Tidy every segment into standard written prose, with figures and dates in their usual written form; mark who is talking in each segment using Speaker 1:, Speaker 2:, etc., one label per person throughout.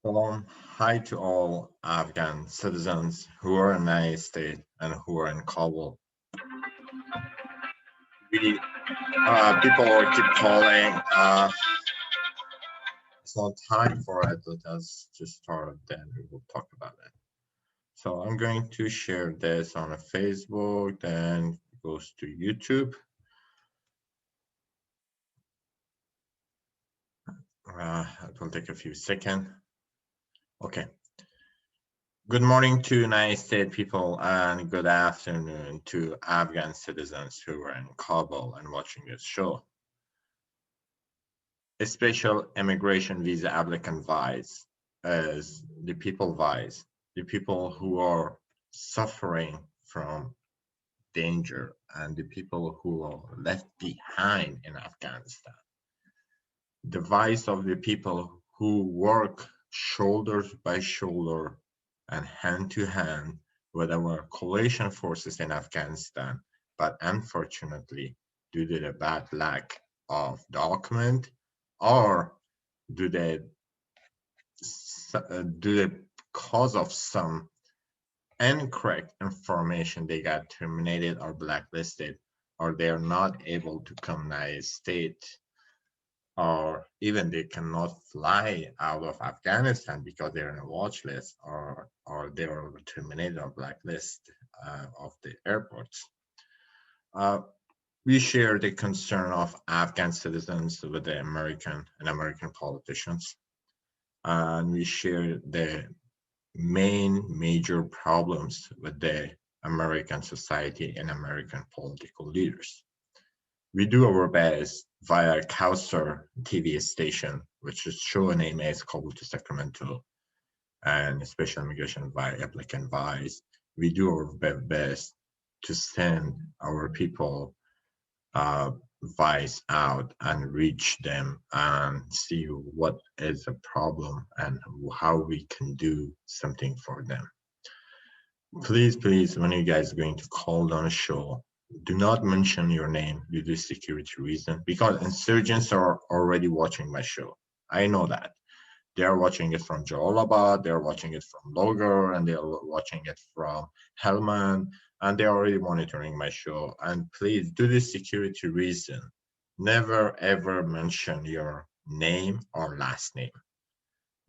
Speaker 1: Shalom. Hi to all Afghan citizens who are in the United States and who are in Kabul. We people will keep calling. It's not time for it. Let us just start, then we will talk about it. So I'm going to share this on a Facebook, then it goes to YouTube. It will take a few seconds. Okay. Good morning to United States people and good afternoon to Afghan citizens who are in Kabul and watching this show. A special immigration visa applicant vice as the people who are suffering from danger and the people who are left behind in Afghanistan. The vice of the people who work shoulders by shoulder and hand to hand with our coalition forces in Afghanistan, but unfortunately, due to the bad lack of document or due to cause of some incorrect information, they got terminated or blacklisted, or they are not able to come to the United States, or even they cannot fly out of Afghanistan because they're on a watch list or they are terminated or blacklist of the airports. We share the concern of Afghan citizens with the American politicians, and we share the major problems with the American society and American political leaders. We do our best via Kausar TV station, which is show name as Kabul to Sacramento, and special immigration via applicant vice. We do our best to send our people vice out and reach them and see what is the problem and how we can do something for them. Please, when you guys are going to call on a show, do not mention your name due to security reason, because insurgents are already watching my show. I know that. They are watching it from Jalalabad, they are watching it from Logar, and they are watching it from Helmand, and they're already monitoring my show. And please, due to security reason, never ever mention your name or last name.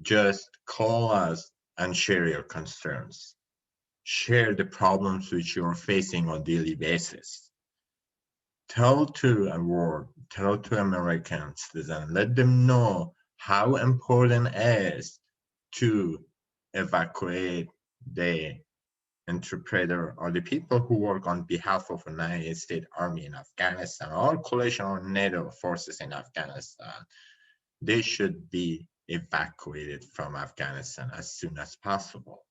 Speaker 1: Just call us and share your concerns. Share the problems which you are facing on a daily basis. Tell to a world, tell to Americans, and let them know how important it is to evacuate the interpreter or the people who work on behalf of the United States Army in Afghanistan or coalition or NATO forces in Afghanistan. They should be evacuated from Afghanistan as soon as possible.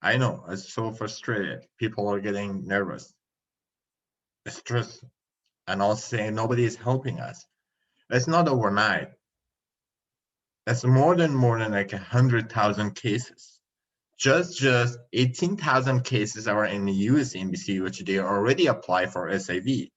Speaker 1: I know, it's so frustrated. People are getting nervous, stressed, and all saying nobody is helping us. It's not overnight. It's more than like 100,000 cases. Just 18,000 cases are in the U.S. Embassy, which they already apply for SIV,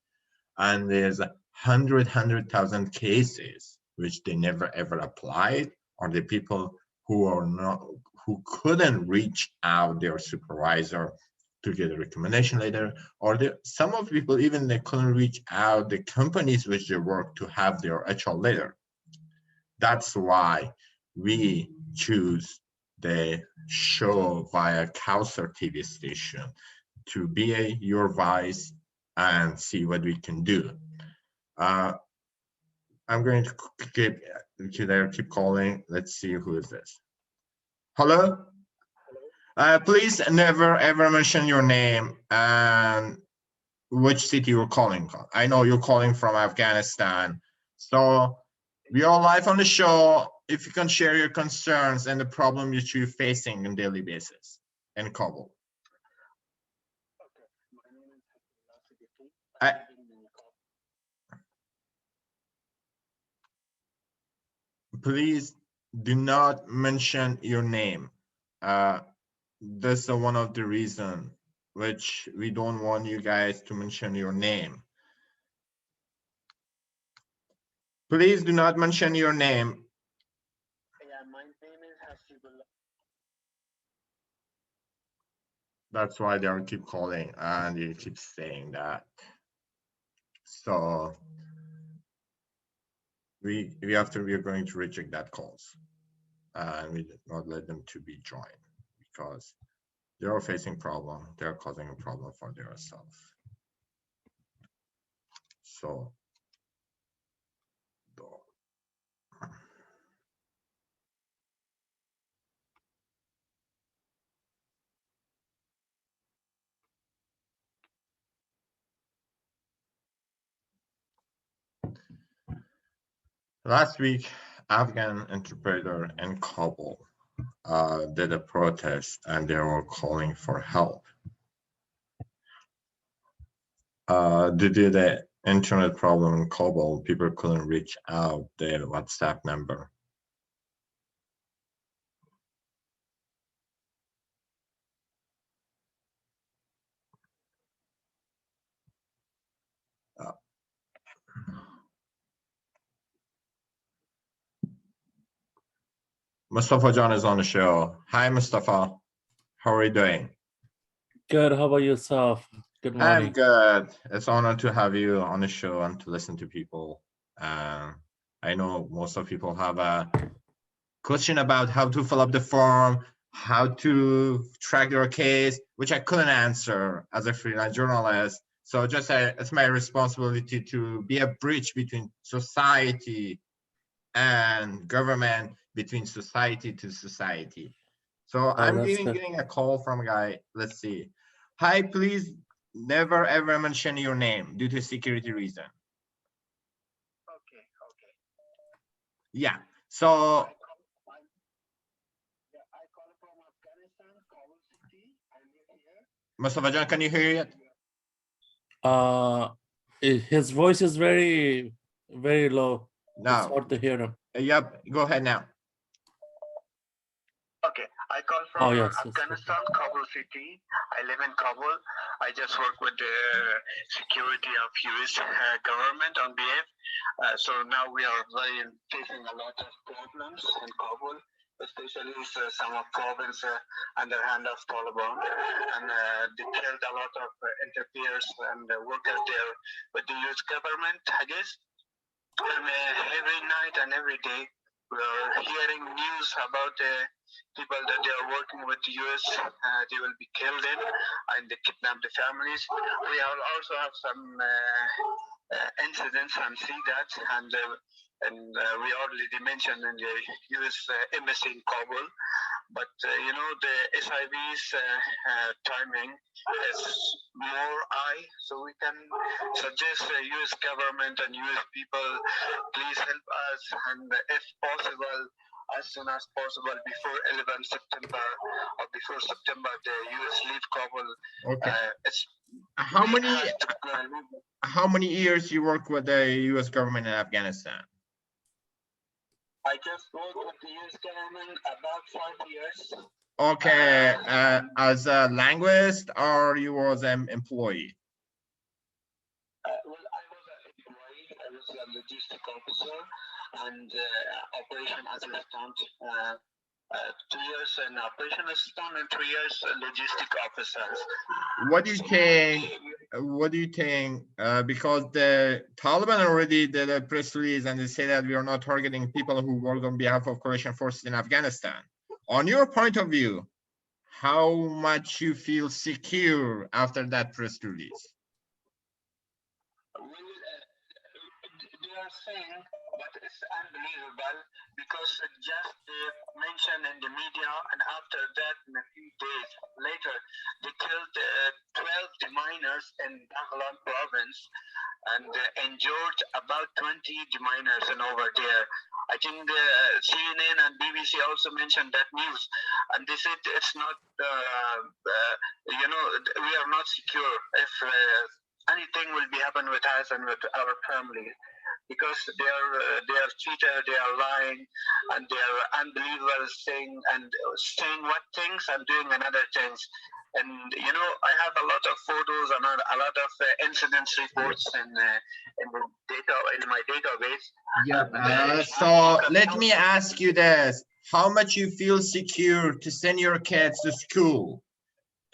Speaker 1: and there's 100,000 cases which they never ever applied, or the people who couldn't reach out their supervisor to get a recommendation letter, or some of people even they couldn't reach out the companies which they work to have their HR letter. That's why we choose the show via Kausar TV station to be your voice and see what we can do. I'm going to keep calling. Let's see who is this. Hello? Please never ever mention your name and which city you're calling from. I know you're calling from Afghanistan. So we are live on the show. If you can share your concerns and the problem that you're facing on daily basis in Kabul. Please do not mention your name. That's one of the reasons which we don't want you guys to mention your name. Please do not mention your name.
Speaker 2: Yeah, my name is
Speaker 1: That's why they keep calling and they keep saying that. So we're going to reject that calls, and we did not let them to be joined because they are facing problem. They are causing a problem for themselves. So last week, Afghan interpreter in Kabul did a protest and they were calling for help. Due to the internet problem in Kabul, people couldn't reach out their WhatsApp number. Mustafa John is on the show. Hi, Mustafa. How are you doing?
Speaker 2: Good. How about yourself? Good morning.
Speaker 1: I'm good. It's an honor to have you on the show and to listen to people. I know most of people have a question about how to fill up the form, how to track your case, which I couldn't answer as a freelance journalist. So just it's my responsibility to be a bridge between society and government, between society to society. So I'm getting a call from a guy. Let's see. Hi, please never ever mention your name due to security reason.
Speaker 3: Okay.
Speaker 1: Yeah. So
Speaker 3: I call from Afghanistan, Kabul city. I live here.
Speaker 1: Mustafa John, can you hear
Speaker 2: it? His voice is very low.
Speaker 1: No.
Speaker 2: It's hard to hear him.
Speaker 1: Yep. Go ahead now.
Speaker 3: Okay. I call from Afghanistan, Kabul city. I live in Kabul. I just work with the security of US government on behalf. So now we are facing a lot of problems in Kabul, especially some of province under hand of Taliban, and they killed a lot of interferers and workers there with the US government, I guess. And every night and every day, we are hearing news about people that they are working with the US, they will be killed in, and they kidnap the families. We also have some incidents and see that, and we already mentioned in the US embassy in Kabul. But you know, the SIV's timing is more high, so we can suggest the US government and US people, please help us, and if possible, as soon as possible, before 11 September or before September, the US leave Kabul.
Speaker 1: Okay. How many years you work with the US government in Afghanistan?
Speaker 3: I just worked with the US government about 5 years.
Speaker 1: Okay, as a linguist or you was an employee?
Speaker 3: Well, I was an employee. I was a logistic officer and operation assistant. 2 years in operation assistant and 3 years logistic officers.
Speaker 1: What do you think? What do you think? Because the Taliban already did a press release and they say that we are not targeting people who work on behalf of coalition forces in Afghanistan. On your point of view, how much you feel secure after that press release?
Speaker 3: Well, they are saying, but it's unbelievable because just mentioned in the media, and after that, in a few days later, they killed 12 miners in Baghlan province and injured about 20 miners and over there. I think CNN and BBC also mentioned that news, and they said it's not, you know, we are not secure if anything will be happen with us and with our family, because they are cheated, they are lying, and they are unbelievable saying what things and doing another things. And you know, I have a lot of photos and a lot of incidents reports in my database.
Speaker 1: Yeah. So let me ask you this: how much you feel secure to send your kids to school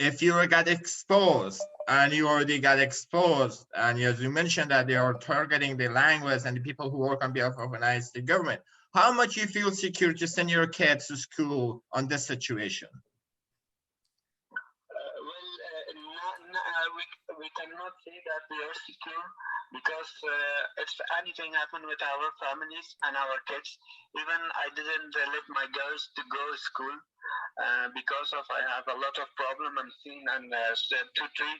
Speaker 1: if you got exposed and you already got exposed, and as you mentioned that they are targeting the language and the people who work on behalf of the United States government, how much you feel secure to send your kids to school on this situation?
Speaker 3: We cannot say that we are secure because if anything happened with our families and our kids, even I didn't let my girls to go to school because of I have a lot of problem I'm seeing, and 2-3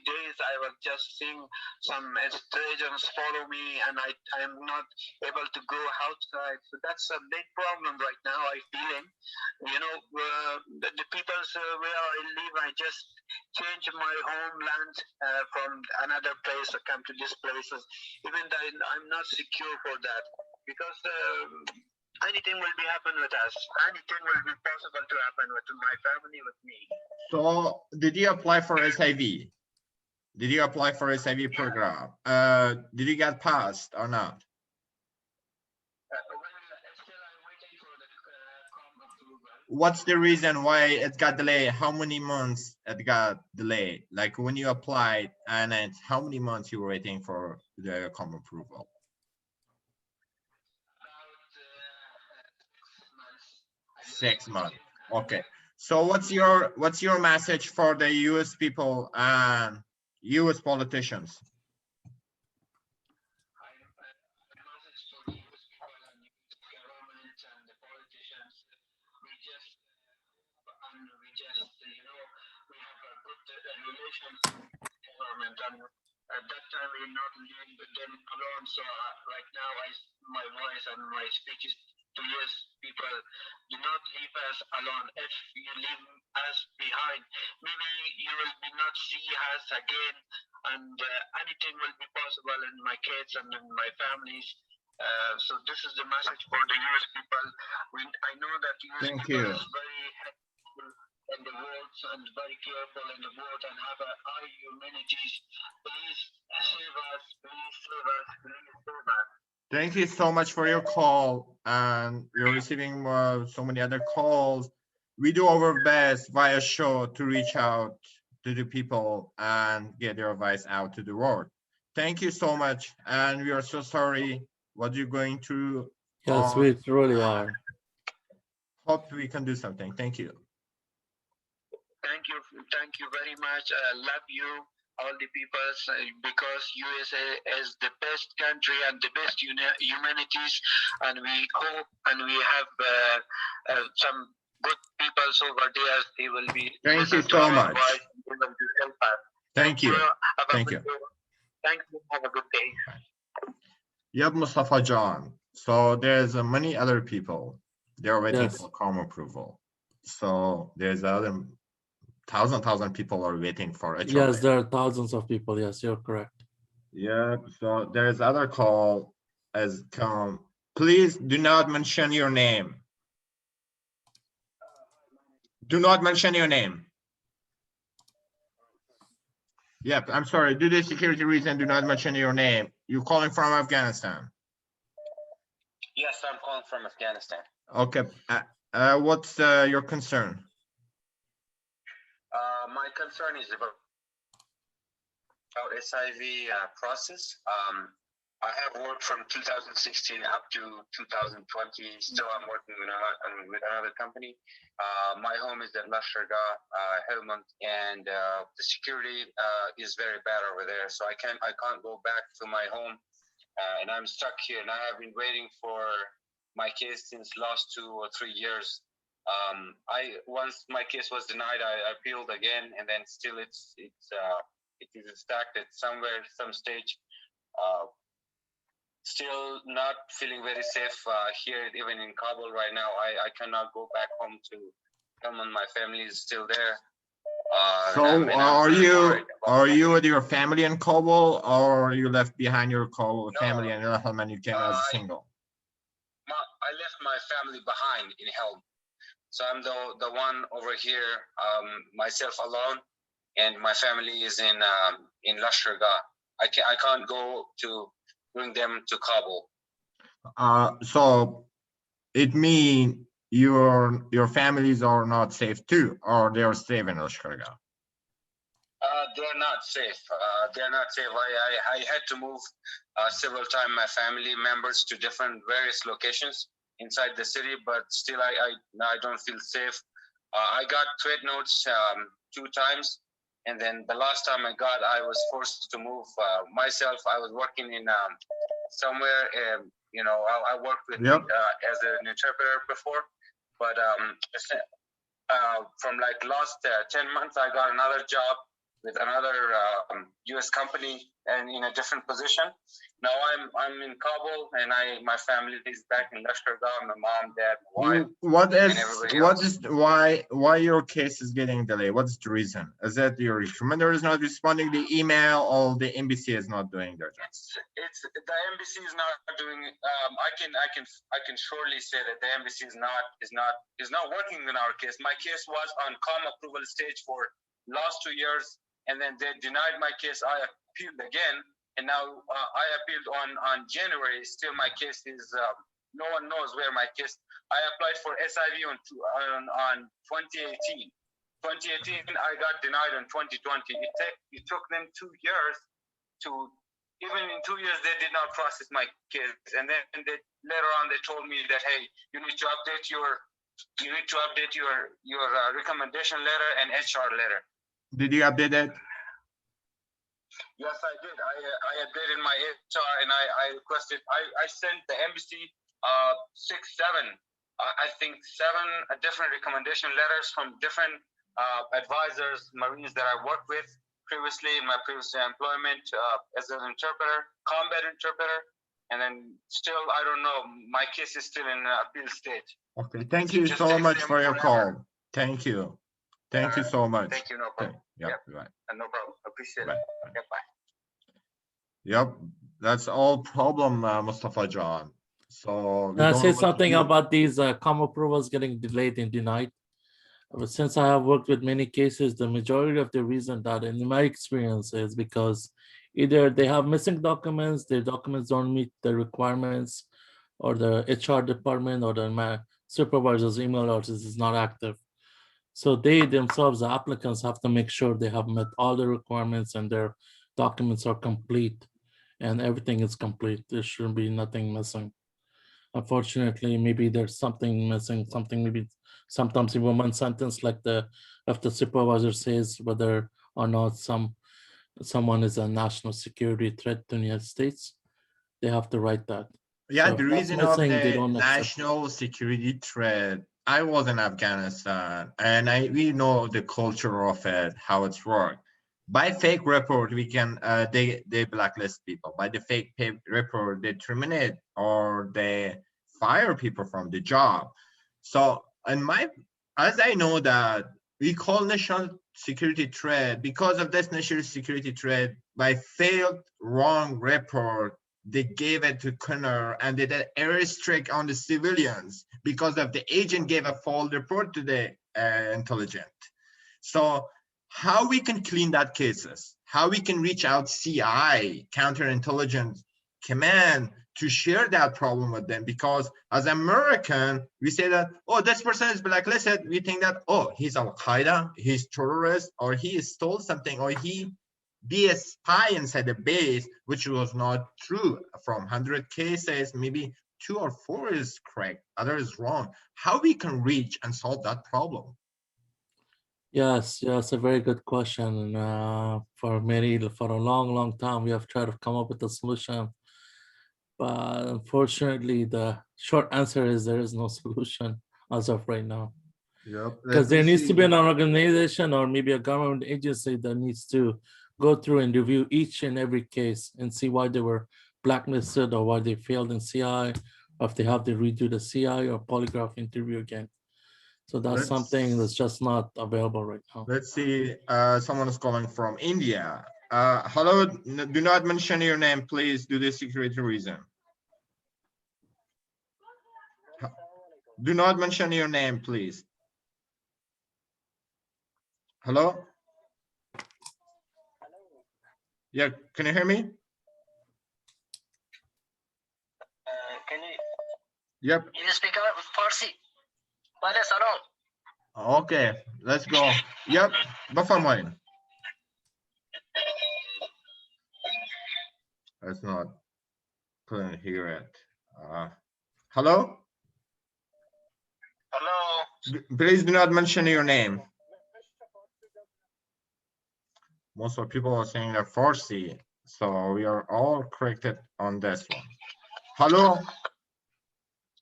Speaker 3: days I was just seeing some strangers follow me, and I am not able to go outside. So that's a big problem right now. I feeling, the people where I live, I just change my homeland from another place. I come to this places, even though I'm not secure for that because. Anything will be happen with us. Anything will be possible to happen with my family, with me.
Speaker 1: So did you apply for SIV? Did you apply for SIV program? Did you get passed or not?
Speaker 3: Still I'm waiting for the approval.
Speaker 1: What's the reason why it got delayed? How many months it got delayed? Like when you applied, and then how many months you were waiting for the COM approval? 6 months. Okay. So what's your message for the US people and US politicians?
Speaker 3: At that time we did not leave them alone. So right now my voice and my speech is to US people: do not leave us alone. If you leave us behind, maybe you will not see us again, and anything will be possible in my kids and in my families. So this is the message for the US people. I know that US people is very helpful in the world and very careful in the world and have a high humanities. Please save us. Please save us. Please save us.
Speaker 1: Thank you so much for your call, and we're receiving so many other calls. We do our best via show to reach out to the people and get their advice out to the world. Thank you so much, and we are so sorry what you're going through.
Speaker 2: Yes, we really are.
Speaker 1: Hope we can do something. Thank you.
Speaker 3: Thank you very much. I love you, all the people, because USA is the best country and the best humanities, and we hope and we have some good people over there. They will be.
Speaker 1: Thank you so much.
Speaker 3: They will help us.
Speaker 1: Thank you. Thank you.
Speaker 3: Thank you. Have a good day.
Speaker 1: Yep, Mustafa John. So there's many other people. They're waiting for COM approval. So there's other thousand people are waiting for HOA.
Speaker 2: Yes, there are thousands of people. Yes, you're correct.
Speaker 1: Yeah, so there's other call as come. Please do not mention your name. Do not mention your name. Yep, I'm sorry. Due to security reason, do not mention your name. You're calling from Afghanistan.
Speaker 4: Yes, I'm calling from Afghanistan.
Speaker 1: Okay. What's your concern?
Speaker 4: My concern is about SIV process. I have worked from 2016 up to 2020. Still, I'm working with another company. My home is at Lashkargah, Helmand, and the security is very bad over there. So I can't go back to my home, and I'm stuck here. And I have been waiting for my case since last 2 or 3 years. Once my case was denied, I appealed again, and then still it is stuck at some stage. Still not feeling very safe here, even in Kabul right now. I cannot go back home to Helmand. My family is still there.
Speaker 1: So are you with your family in Kabul, or you left behind your Kabul family and Helmand? You came as a single.
Speaker 4: I left my family behind in Helmand. So I'm the one over here, myself alone, and my family is in Lashkargah. I can't go to bring them to Kabul.
Speaker 1: So it means your families are not safe too, or they are safe in Lashkargah?
Speaker 4: they're not safe. They're not safe. I had to move several times my family members to different various locations inside the city, but still I don't feel safe. I got threat notes 2 times, and then the last time I was forced to move myself. I was working in somewhere, I worked with
Speaker 1: Yep.
Speaker 4: as an interpreter before, but from like last 10 months, I got another job with another U.S. company and in a different position. Now I'm in Kabul, and my family is back in Lashkargah. My mom, dad, wife.
Speaker 1: Why your case is getting delayed? What's the reason? Is that your recruiter is not responding to the email, or the embassy is not doing their job?
Speaker 4: It's the embassy is not doing. I can surely say that the embassy is not working in our case. My case was on calm approval stage for last 2 years, and then they denied my case. I appealed again. And now I appealed on January. Still, my case is no one knows where my case. I applied for SIV on 2018. 2018, I got denied in 2020. It took them 2 years to. Even in 2 years, they did not process my case. And then later on, they told me that, hey, you need to update your recommendation letter and HR letter.
Speaker 1: Did you update it?
Speaker 4: Yes, I did. I updated my HR, and I requested. I sent the embassy 6, 7, I think 7 different recommendation letters from different advisors, Marines that I worked with previously in my previous employment as an interpreter, combat interpreter, and then still I don't know. My case is still in appeal stage.
Speaker 1: Okay. Thank you so much for your call. Thank you. Thank you so much.
Speaker 4: Thank you. No problem.
Speaker 1: Yep. Right.
Speaker 4: No problem. Appreciate
Speaker 1: Right.
Speaker 4: it. Yep. Bye.
Speaker 1: Yep, that's all problem, Mustafa John. So
Speaker 2: Can I say something about these COM approvals getting delayed and denied? But since I have worked with many cases, the majority of the reason that, in my experience, is because either they have missing documents, their documents don't meet the requirements, or the HR department or the supervisor's email address is not active. So they themselves, the applicants, have to make sure they have met all the requirements and their documents are complete and everything is complete. There shouldn't be nothing missing. Unfortunately, maybe there's something missing, maybe sometimes even one sentence like if the supervisor says whether or not someone is a national security threat to the United States, they have to write that.
Speaker 1: Yeah,
Speaker 2: So
Speaker 1: the reason of the national security threat, I was in Afghanistan and we know the culture of it, how it's worked. By fake report, we can they blacklist people. By the fake report, they terminate or they fire people from the job. So as I know that we call national security threat because of this national security threat, by failed wrong report, they gave it to Connor and they did airstrike on the civilians because of the agent gave a false report to the intelligence. So how we can clean that cases, how we can reach out CI, counterintelligence command, to share that problem with them, because as American, we say that, oh, this person is blacklisted. We think that, oh, he's Al-Qaeda, he's terrorist, or he stole something, or he be a spy inside the base, which was not true. From 100 cases, maybe 2 or 4 is correct, other is wrong. How we can reach and solve that problem?
Speaker 2: Yes, a very good question. For a long time, we have tried to come up with a solution. But unfortunately, the short answer is there is no solution as of right now.
Speaker 1: Yep.
Speaker 2: Because there needs to be an organization or maybe a government agency that needs to go through and review each and every case and see why they were blacklisted or why they failed in CI, or if they have to redo the CI or polygraph interview again. So that's something that's just not available right now.
Speaker 1: Let's see. Someone is calling from India. Hello. Do not mention your name, please, due to security reason. Do not mention your name, please. Hello? Yeah, can you hear me?
Speaker 3: Can you?
Speaker 1: Yep.
Speaker 3: You speak Farsi. Salam.
Speaker 1: Okay, let's go. Yep, بفرمایید. It's not, couldn't hear it. Hello?
Speaker 3: Hello.
Speaker 1: Please do not mention your name. Most of people are saying that Farsi, so we are all corrected on this one. Hello?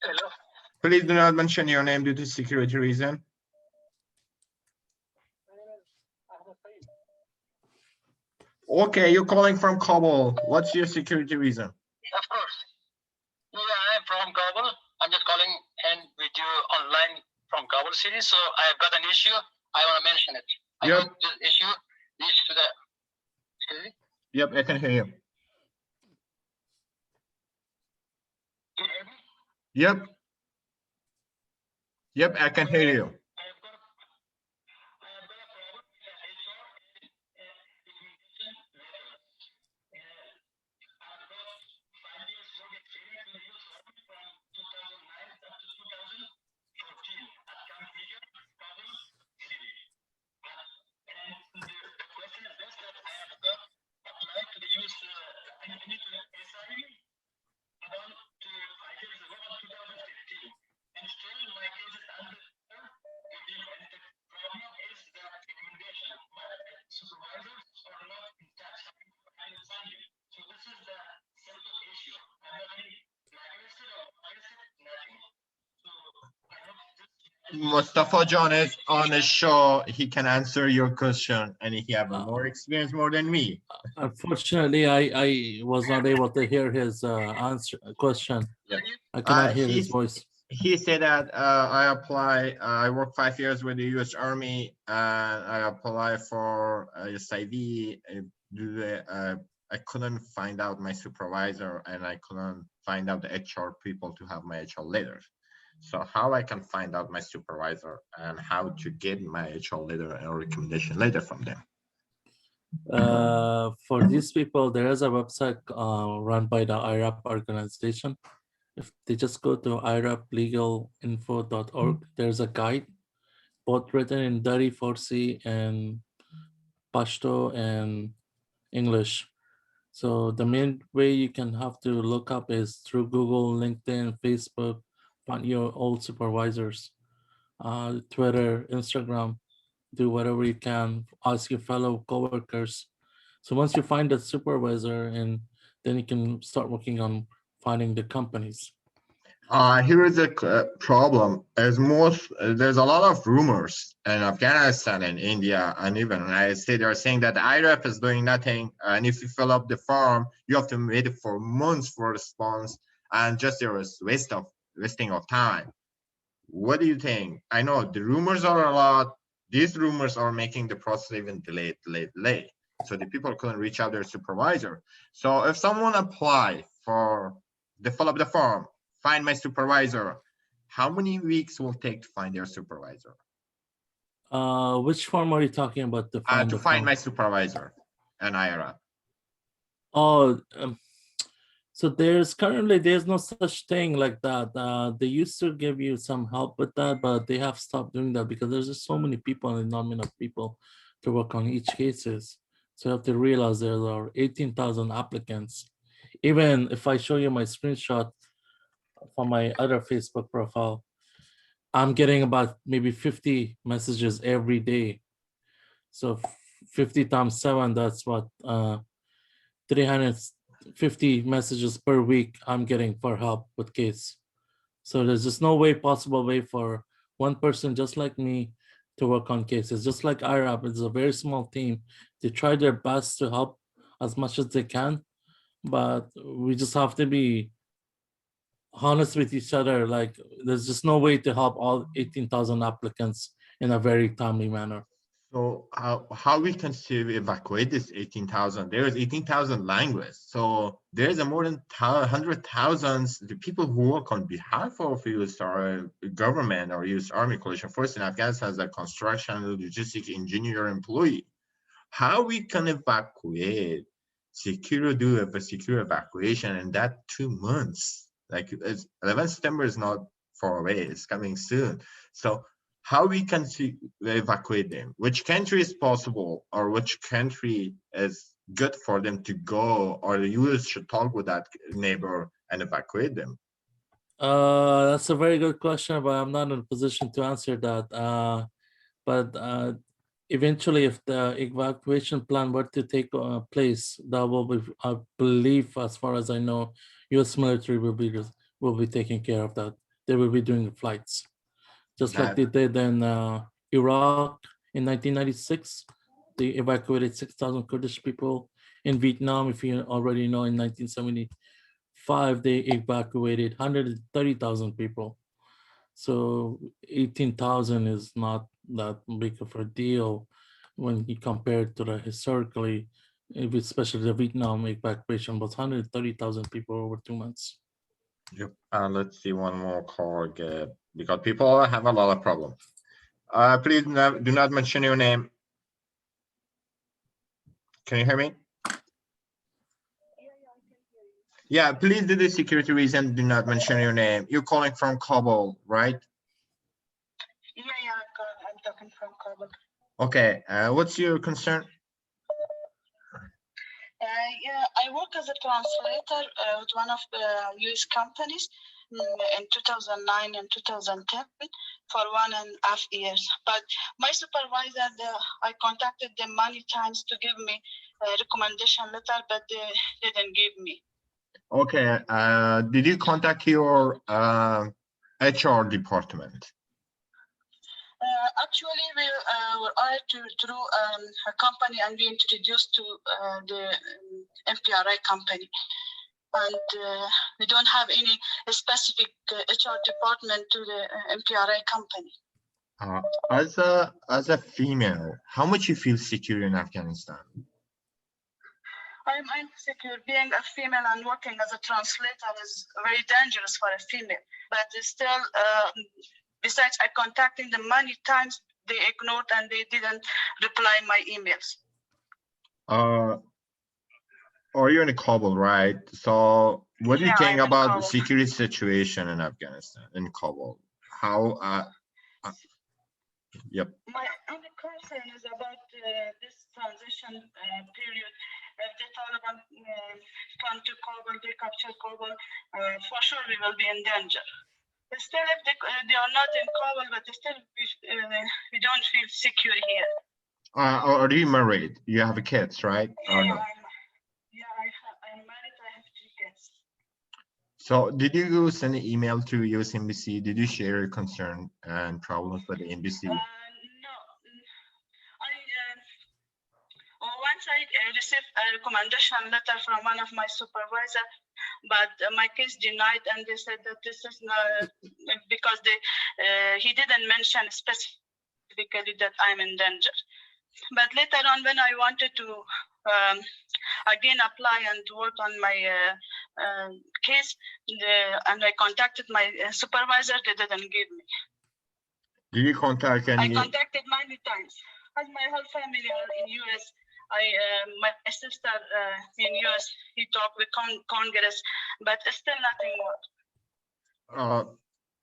Speaker 3: Hello.
Speaker 1: Please do not mention your name due to security reason. Okay, you're calling from Kabul. What's your security reason?
Speaker 3: Of course. Yeah, I'm from Kabul. I'm just calling and with you online from Kabul city. So I've got an issue. I want to mention it. I
Speaker 1: Yep.
Speaker 3: hope this issue leads to the. Excuse me?
Speaker 1: Yep, I can hear you.
Speaker 3: Can you hear me?
Speaker 1: Yep. Yep, I can hear you.
Speaker 3: I have got a problem with the HR and immigration matters. I've got 5 years work experience in the US Army from 2009 up to 2014 at Camp Vision, Kabul City. And the question is this, that I have got applied to the US SRE about 5 years ago, about 2015. And still my case is under review. And the problem is that recommendation, my supervisors are not in touch. I understand you. So this is the simple issue. I'm not any blacklisted or whitelisted, nothing. So I hope this.
Speaker 1: Mustafa John is on the show. He can answer your question, and he have more experience more than me.
Speaker 2: Unfortunately, I was not able to hear his question.
Speaker 1: Yep.
Speaker 2: I cannot hear his
Speaker 1: He's-
Speaker 2: voice.
Speaker 1: He said that I apply. I work 5 years with the U.S. Army, and I apply for SIV. I couldn't find out my supervisor, and I couldn't find out the HR people to have my HR letter. So how I can find out my supervisor and how to get my HR letter and recommendation letter from them?
Speaker 2: For these people, there is a website run by the IRAP organization. If they just go to iraplegalinfo.org, there's a guide, both written in Dari, Farsi, and Pashto and English. So the main way you can have to look up is through Google, LinkedIn, Facebook, find your old supervisors, Twitter, Instagram, do whatever you can, ask your fellow coworkers. So once you find a supervisor, and then you can start working on finding the companies.
Speaker 1: Here is a problem. There's a lot of rumors in Afghanistan and India and even United States. They're saying that the IRAP is doing nothing, and if you fill up the form, you have to wait for months for response, and just there is wasting of time. What do you think? I know the rumors are a lot. These rumors are making the process even delay. So the people couldn't reach out their supervisor. So if someone apply for the fill up the form, find my supervisor, how many weeks will take to find their supervisor?
Speaker 2: Which form are you talking about to find
Speaker 1: To
Speaker 2: the
Speaker 1: find
Speaker 2: form?
Speaker 1: my supervisor and IRA.
Speaker 2: Oh, so there's no such thing like that. They used to give you some help with that, but they have stopped doing that because there's just so many people and not enough people to work on each cases. So you have to realize there are 18,000 applicants. Even if I show you my screenshot from my other Facebook profile, I'm getting about maybe 50 messages every day. So 50 times 7, that's what, 350 messages per week I'm getting for help with case. So there's just no possible way for one person just like me to work on cases. Just like IRAP, it's a very small team. They try their best to help as much as they can, but we just have to be honest with each other. Like, there's just no way to help all 18,000 applicants in a very timely manner.
Speaker 1: So how we can still evacuate this 18,000? There is 18,000 languages. So there's a more than 100,000 the people who work on behalf of U.S. government or U.S. Army Coalition Force in Afghanistan as a construction, logistic engineer employee. How we can evacuate, do a secure evacuation in that 2 months? Like 11 September is not far away, it's coming soon. So how we can evacuate them? Which country is possible, or which country is good for them to go, or you should talk with that neighbor and evacuate them?
Speaker 2: That's a very good question, but I'm not in a position to answer that. But eventually, if the evacuation plan were to take place, that will be, I believe, as far as I know, U.S. military will be taking care of that. They will be doing the flights, just like they did in Iraq in 1996. They evacuated 6,000 Kurdish people. In Vietnam, if you already know, in 1975, they evacuated 130,000 people. So 18,000 is not that big of a deal when you compare it to the historically, especially the Vietnam evacuation was 130,000 people over 2 months.
Speaker 1: Yep. Let's see one more call because people have a lot of problems. Please do not mention your name. Can you hear me? Yeah, please do the security reason. Do not mention your name. You're calling from Kabul, right?
Speaker 3: Yeah, I'm talking from Kabul.
Speaker 1: Okay. What's your concern?
Speaker 3: Yeah, I work as a translator with one of the US companies in 2009 and 2010 for 1.5 years. But my supervisor, I contacted them many times to give me a recommendation letter, but they didn't give me.
Speaker 1: Okay. Did you contact your HR department?
Speaker 3: Actually, we were hired through a company, and we introduced to the MPRI company. And we don't have any specific HR department to the MPRI company.
Speaker 1: As a female, how much you feel secure in Afghanistan?
Speaker 3: I'm insecure. Being a female and working as a translator is very dangerous for a female. But still, besides, I contacted them many times. They ignored and they didn't reply my emails.
Speaker 1: Or you're in Kabul, right? So what do you think
Speaker 3: I'm
Speaker 1: about the security situation in Afghanistan, in Kabul? How, yep.
Speaker 3: My only concern is about this transition period. If the Taliban come to Kabul, they capture Kabul, for sure we will be in danger. But still, if they are not in Kabul, but still we don't feel secure here.
Speaker 1: Are you married? You have kids, right? Or no?
Speaker 3: I'm married. I have 3 kids.
Speaker 1: So did you send an email to US Embassy? Did you share your concern and problems with the embassy?
Speaker 3: No. Once I received a recommendation letter from one of my supervisor, but my case denied, and they said that this is not because he didn't mention specifically that I'm in danger. But later on, when I wanted to again apply and work on my case, and I contacted my supervisor, they didn't give me.
Speaker 1: Did you contact any?
Speaker 3: I contacted many times. As my whole family are in US, my sister in US, he talked with Congress, but still nothing worked.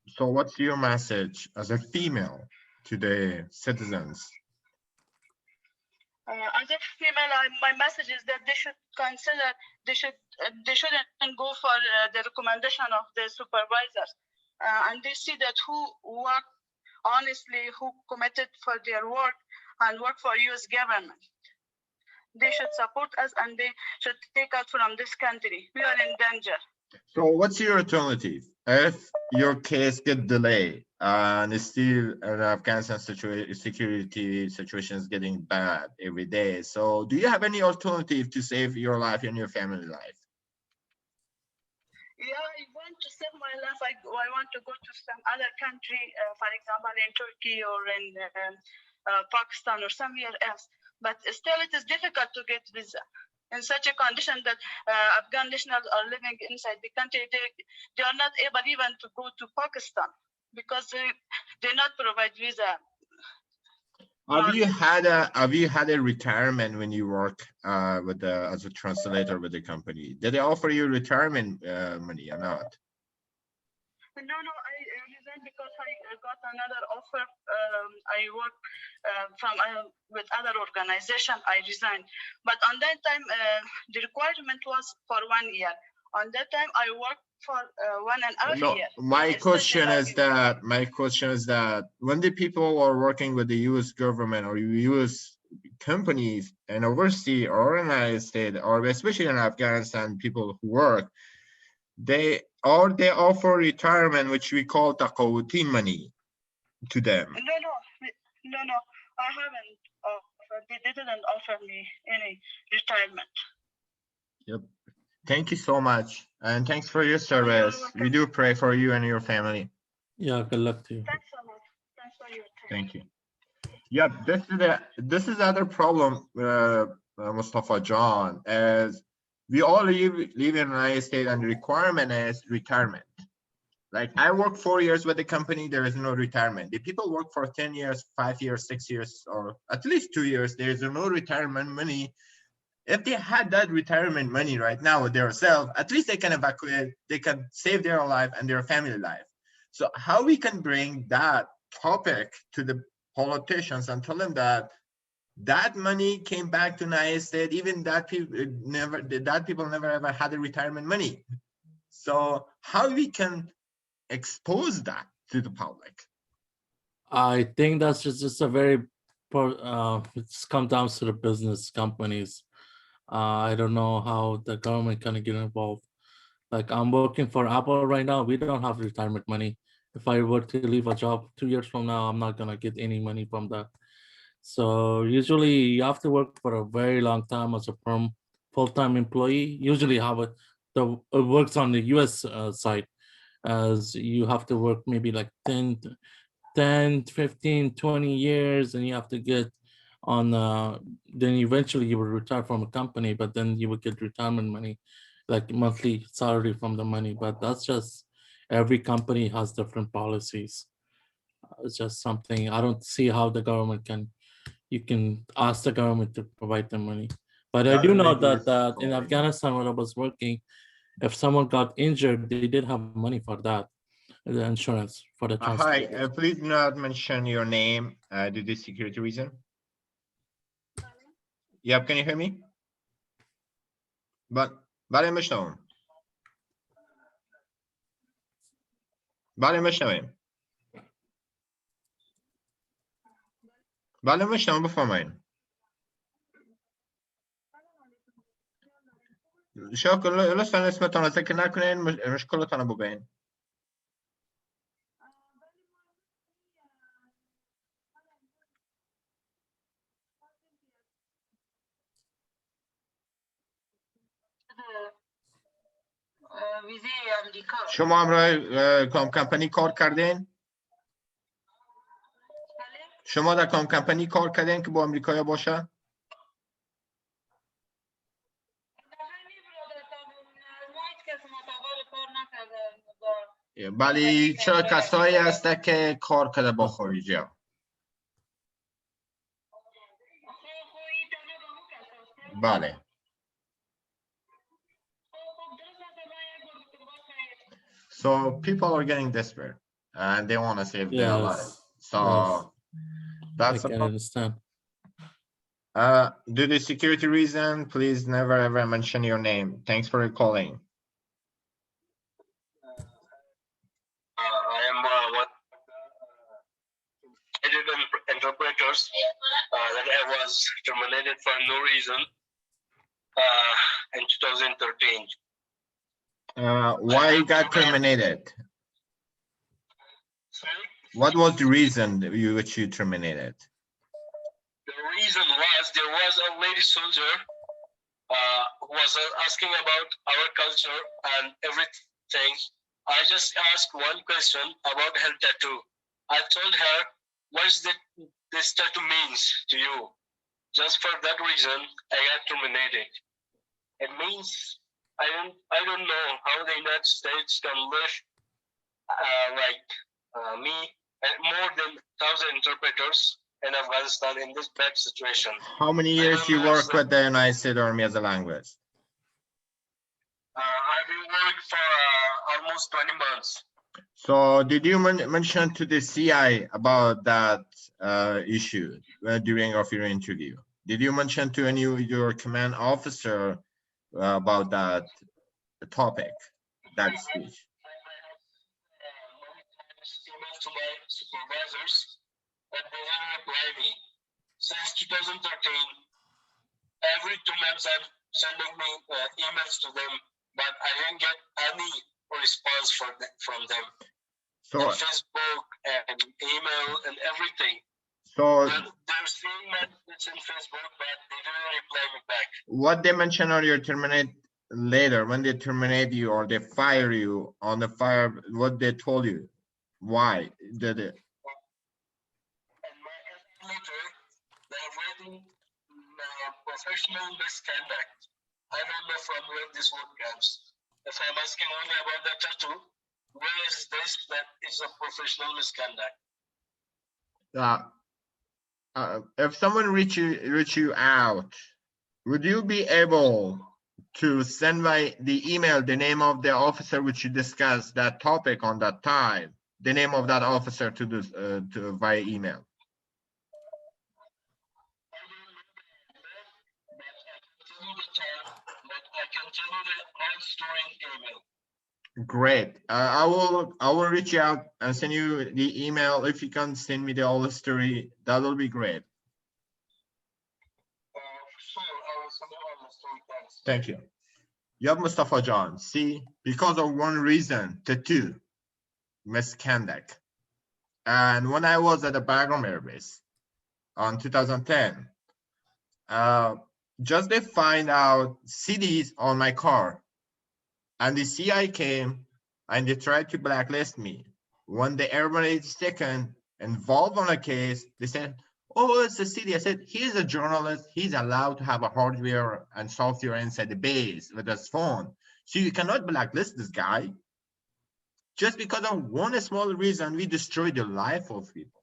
Speaker 1: So what's your message as a female to the citizens?
Speaker 3: As a female, my message is that they should consider, they shouldn't go for the recommendation of the supervisors, and they see that who work honestly, who committed for their work and work for US government. They should support us and they should take us from this country. We are in danger.
Speaker 1: So what's your alternative? If your case get delayed and it's still an Afghanistan security situation is getting bad every day. So do you have any alternative to save your life and your family life?
Speaker 3: Yeah, I want to save my life. I want to go to some other country, for example, in Turkey or in Pakistan or somewhere else. But still, it is difficult to get visa in such a condition that Afghan nationals are living inside the country. They are not able even to go to Pakistan because they not provide visa.
Speaker 1: Have you had a retirement when you work as a translator with the company? Did they offer you retirement money or not?
Speaker 3: No, I resigned because I got another offer. I work with other organization. I resigned, but on that time the requirement was for 1 year. On that time, I worked for 1.5
Speaker 1: No,
Speaker 3: years.
Speaker 1: my question is that when the people are working with the U.S. government or U.S. companies and overseas or United States, or especially in Afghanistan, people who work, they offer retirement, which we call taqawuti money, to them.
Speaker 3: No, I haven't offered. They didn't offer me any retirement.
Speaker 1: Yep. Thank you so much, and thanks for your service. We do pray for you and your family.
Speaker 2: Yeah, good luck to you.
Speaker 3: Thanks so much. Thanks for your time.
Speaker 1: Thank you. Yep, this is the other problem, Mustafa John, as we all live in the United States, and the requirement is retirement. Like, I work 4 years with the company, there is no retirement. The people work for 10 years, 5 years, 6 years, or at least 2 years, there is no retirement money. If they had that retirement money right now with themselves, at least they can evacuate, they can save their life and their family life. So how we can bring that topic to the politicians and tell them that money came back to United States, even that people never ever had a retirement money. So how we can expose that to the public?
Speaker 2: I think that's just a very it's come down to the business companies. I don't know how the government can get involved. Like, I'm working for Apple right now. We don't have retirement money. If I were to leave a job 2 years from now, I'm not gonna get any money from that. So usually you have to work for a very long time as a full-time employee. Usually how it works on the US side, as you have to work maybe like 10, 15, 20 years, and you have to get on, then eventually you will retire from a company, but then you will get retirement money, like monthly salary from the money. But that's just, every company has different policies. It's just something, I don't see how the government you can ask the government to provide the money. But I do know that in Afghanistan, when I was working, if someone got injured, they did have money for that, the insurance for the transport.
Speaker 1: Hi, please do not mention your name due to security reason. Yep, can you hear me? بله میشنوم. بله میشنویم. بله میشنوم، بفرمایید. شکر، لطفا اسمتان را ذکر نکنین، مشکلتان رو بگین.
Speaker 3: ویزه امریکا.
Speaker 1: شما هم روی کمپانی کار کردین؟ شما در کمپانی کار کردین که با امریکایی باشه؟ ولی چرا کسایی هسته که کار کرده با خارجی ها؟ بله. So people are getting desperate and they want to save their life. So that's
Speaker 2: I can understand.
Speaker 1: Due to security reason, please never ever mention your name. Thanks for calling.
Speaker 5: I am one interpreters that I was terminated for no reason in 2013.
Speaker 1: Why you got terminated?
Speaker 5: Sorry?
Speaker 1: What was the reason which you terminated?
Speaker 5: The reason was there was a lady soldier who was asking about our culture and everything. I just asked one question about her tattoo. I told her, what this tattoo means to you? Just for that reason, I got terminated. It means I don't know how the United States can live me and more than 1,000 interpreters in Afghanistan in this bad situation.
Speaker 1: How many years you work with the United States Army as a language?
Speaker 5: I've been working for almost 20 months.
Speaker 1: So did you mention to the CI about that issue during of your interview? Did you mention to any of your command officer about that topic, that speech?
Speaker 5: Email to my supervisors, but they didn't reply me. Since 2013, every 2 months I'm sending me emails to them, but I didn't get any response from them.
Speaker 1: So
Speaker 5: On Facebook and email and everything.
Speaker 1: so
Speaker 5: They're seeing my it's in Facebook, but they didn't reply me back.
Speaker 1: what they mention on your terminate later, when they terminate you or they fire you on the fire, what they told you? Why did it?
Speaker 5: And my letter, they're writing professional misconduct. I don't know from where this word comes. If I'm asking only about the tattoo, where is this that is a professional misconduct?
Speaker 1: If someone reach you out, would you be able to send by the email the name of the officer which you discussed that topic on that time, the name of that officer to this to via email?
Speaker 5: I don't know the but I can tell you the time, but I can tell you the whole story in email.
Speaker 1: Great. I will reach out and send you the email. If you can send me the whole history, that will be great.
Speaker 5: Sure, I will send you all the story. Thanks.
Speaker 1: Thank you. You have Mustafa John. See, because of one reason, tattoo, misconduct. And when I was at the Bagram Air Base on 2010, just they find out CDs on my car. And the CI came and they tried to blacklist me. When the airman is taken involved on a case, they said, oh, it's a CD. I said, he's a journalist. He's allowed to have a hardware and software inside the base with his phone. So you cannot blacklist this guy. Just because of one small reason, we destroyed the life of people.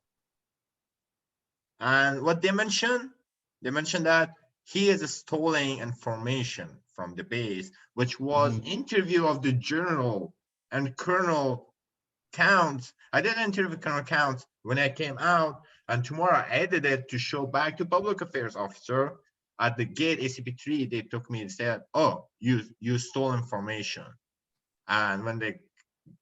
Speaker 1: And what they mentioned that he is stealing information from the base, which was interview of the general and Colonel Counts. I did an interview with Colonel Counts when I came out, and tomorrow I edited it to show back to public affairs officer at the gate ACP3. They took me and said, oh, you stole information. And when the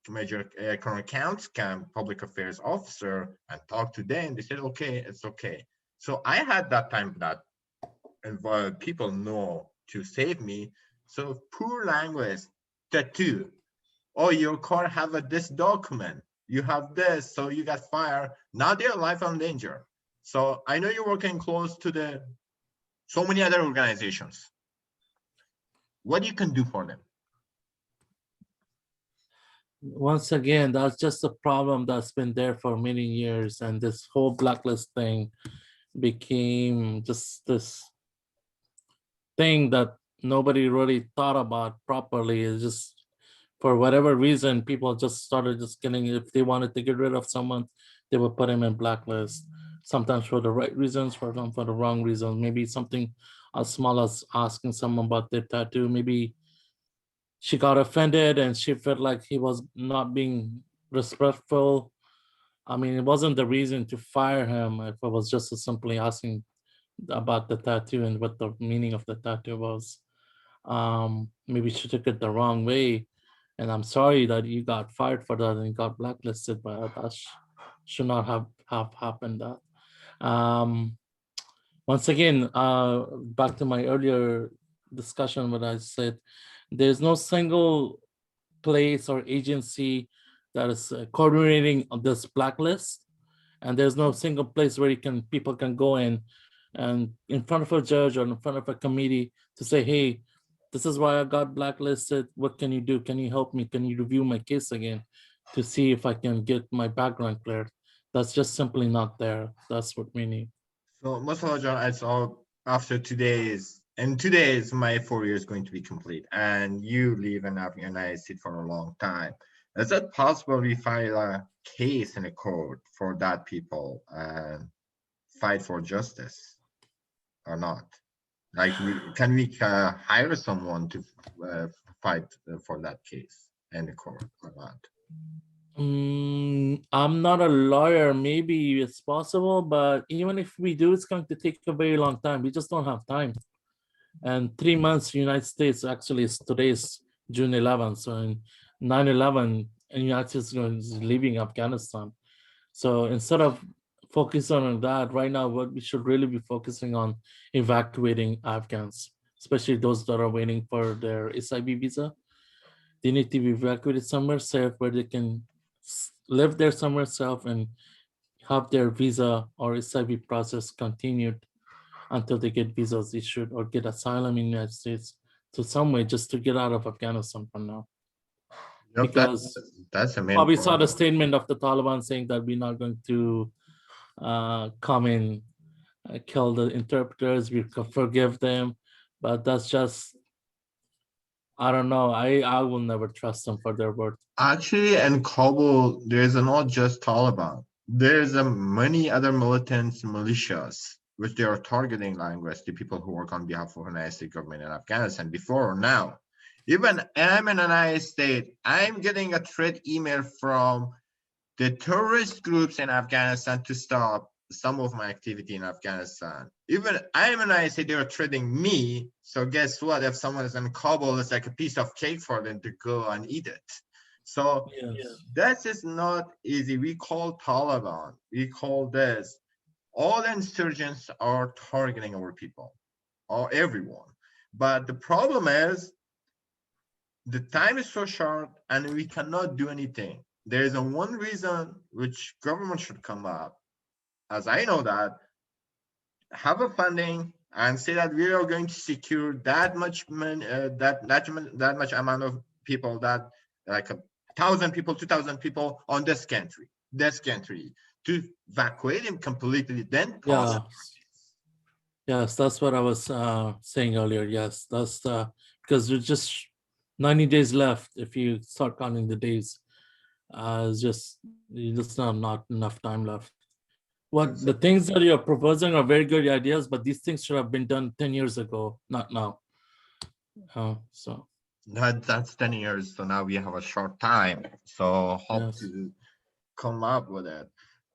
Speaker 1: Major Colonel Counts came, public affairs officer, and talked to them, they said, okay, it's okay. So I had that time that people know to save me. So poor language, tattoo. Oh, your car have this document. You have this, so you got fired. Now their life in danger. So I know you're working close to so many other organizations. What you can do for them?
Speaker 2: Once again, that's just a problem that's been there for many years, and this whole blacklist thing became just this thing that nobody really thought about properly. It's just for whatever reason, people just started just getting, if they wanted to get rid of someone, they would put him in blacklist. Sometimes for the right reasons, for them for the wrong reasons. Maybe something as small as asking someone about their tattoo. Maybe she got offended and she felt like he was not being respectful. I mean, it wasn't the reason to fire him if it was just simply asking about the tattoo and what the meaning of the tattoo was. Maybe she took it the wrong way. And I'm sorry that you got fired for that and got blacklisted, but that should not have happened. Once again, back to my earlier discussion, what I said, there's no single place or agency that is coordinating on this blacklist, and there's no single place where people can go in and in front of a judge or in front of a committee to say, hey, this is why I got blacklisted. What can you do? Can you help me? Can you review my case again to see if I can get my background cleared? That's just simply not there. That's what we need.
Speaker 1: So Mustafa John, I saw after today's my 4 years going to be complete, and you live in Afghan and I sit for a long time. Is it possible we file a case in a court for that people and fight for justice or not? Like, can we hire someone to fight for that case in the court or not?
Speaker 2: I'm not a lawyer. Maybe it's possible, but even if we do, it's going to take a very long time. We just don't have time. And 3 months, United States actually today's June 11th. So in 9/11, and United States is leaving Afghanistan. So instead of focusing on that right now, what we should really be focusing on evacuating Afghans, especially those that are waiting for their SIV visa. They need to be evacuated somewhere safe where they can live there somewhere safe and have their visa or SIV process continued until they get visas issued or get asylum in the United States to some way just to get out of Afghanistan for now.
Speaker 1: Yep,
Speaker 2: Because
Speaker 1: that's the main
Speaker 2: probably saw the
Speaker 1: problem.
Speaker 2: statement of the Taliban saying that we're not going to come and kill the interpreters, we forgive them, but that's just, I don't know. I will never trust them for their word.
Speaker 1: Actually, in Kabul, there's not just Taliban. There's many other militants, militias, which they are targeting language, the people who work on behalf of the United States government in Afghanistan before or now. Even I'm in the United States, I'm getting a threat email from the terrorist groups in Afghanistan to stop some of my activity in Afghanistan. Even I'm in the United States, they're threatening me. So guess what? If someone is in Kabul, it's like a piece of cake for them to go and eat it. So
Speaker 2: Yes.
Speaker 1: that is not easy. We call Taliban, we call this. All insurgents are targeting our people, or everyone. But the problem is the time is so short and we cannot do anything. There is a one reason which government should come up, as I know that, have a funding and say that we are going to secure that much money, that much amount of people, that like 1,000 people, 2,000 people on this country, to evacuate them completely. Then
Speaker 2: Yeah. Yes, that's what I was saying earlier. Yes, that's because there's just 90 days left. If you start counting the days, it's just not enough time left. What the things that you're proposing are very good ideas, but these things should have been done 10 years ago, not now. So
Speaker 1: that's 10 years. So now we have a short time. So hope
Speaker 2: yes.
Speaker 1: to come up with it.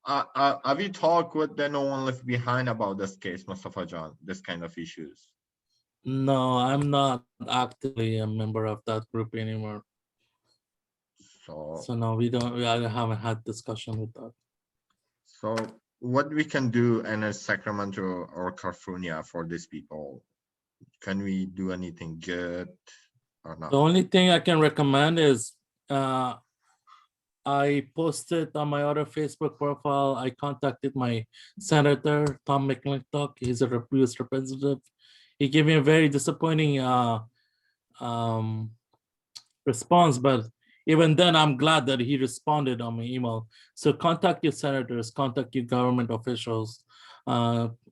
Speaker 1: Have you talked with the No One Left Behind about this case, Mustafa John, this kind of issues?
Speaker 2: No, I'm not actively a member of that group anymore.
Speaker 1: So
Speaker 2: So no, we haven't had discussion with that.
Speaker 1: So what we can do in Sacramento or California for these people? Can we do anything good or not?
Speaker 2: The only thing I can recommend is I posted on my other Facebook profile. I contacted my senator, Tom McClintock. He's a US representative. He gave me a very disappointing response, but even then, I'm glad that he responded on my email. So contact your senators, contact your government officials,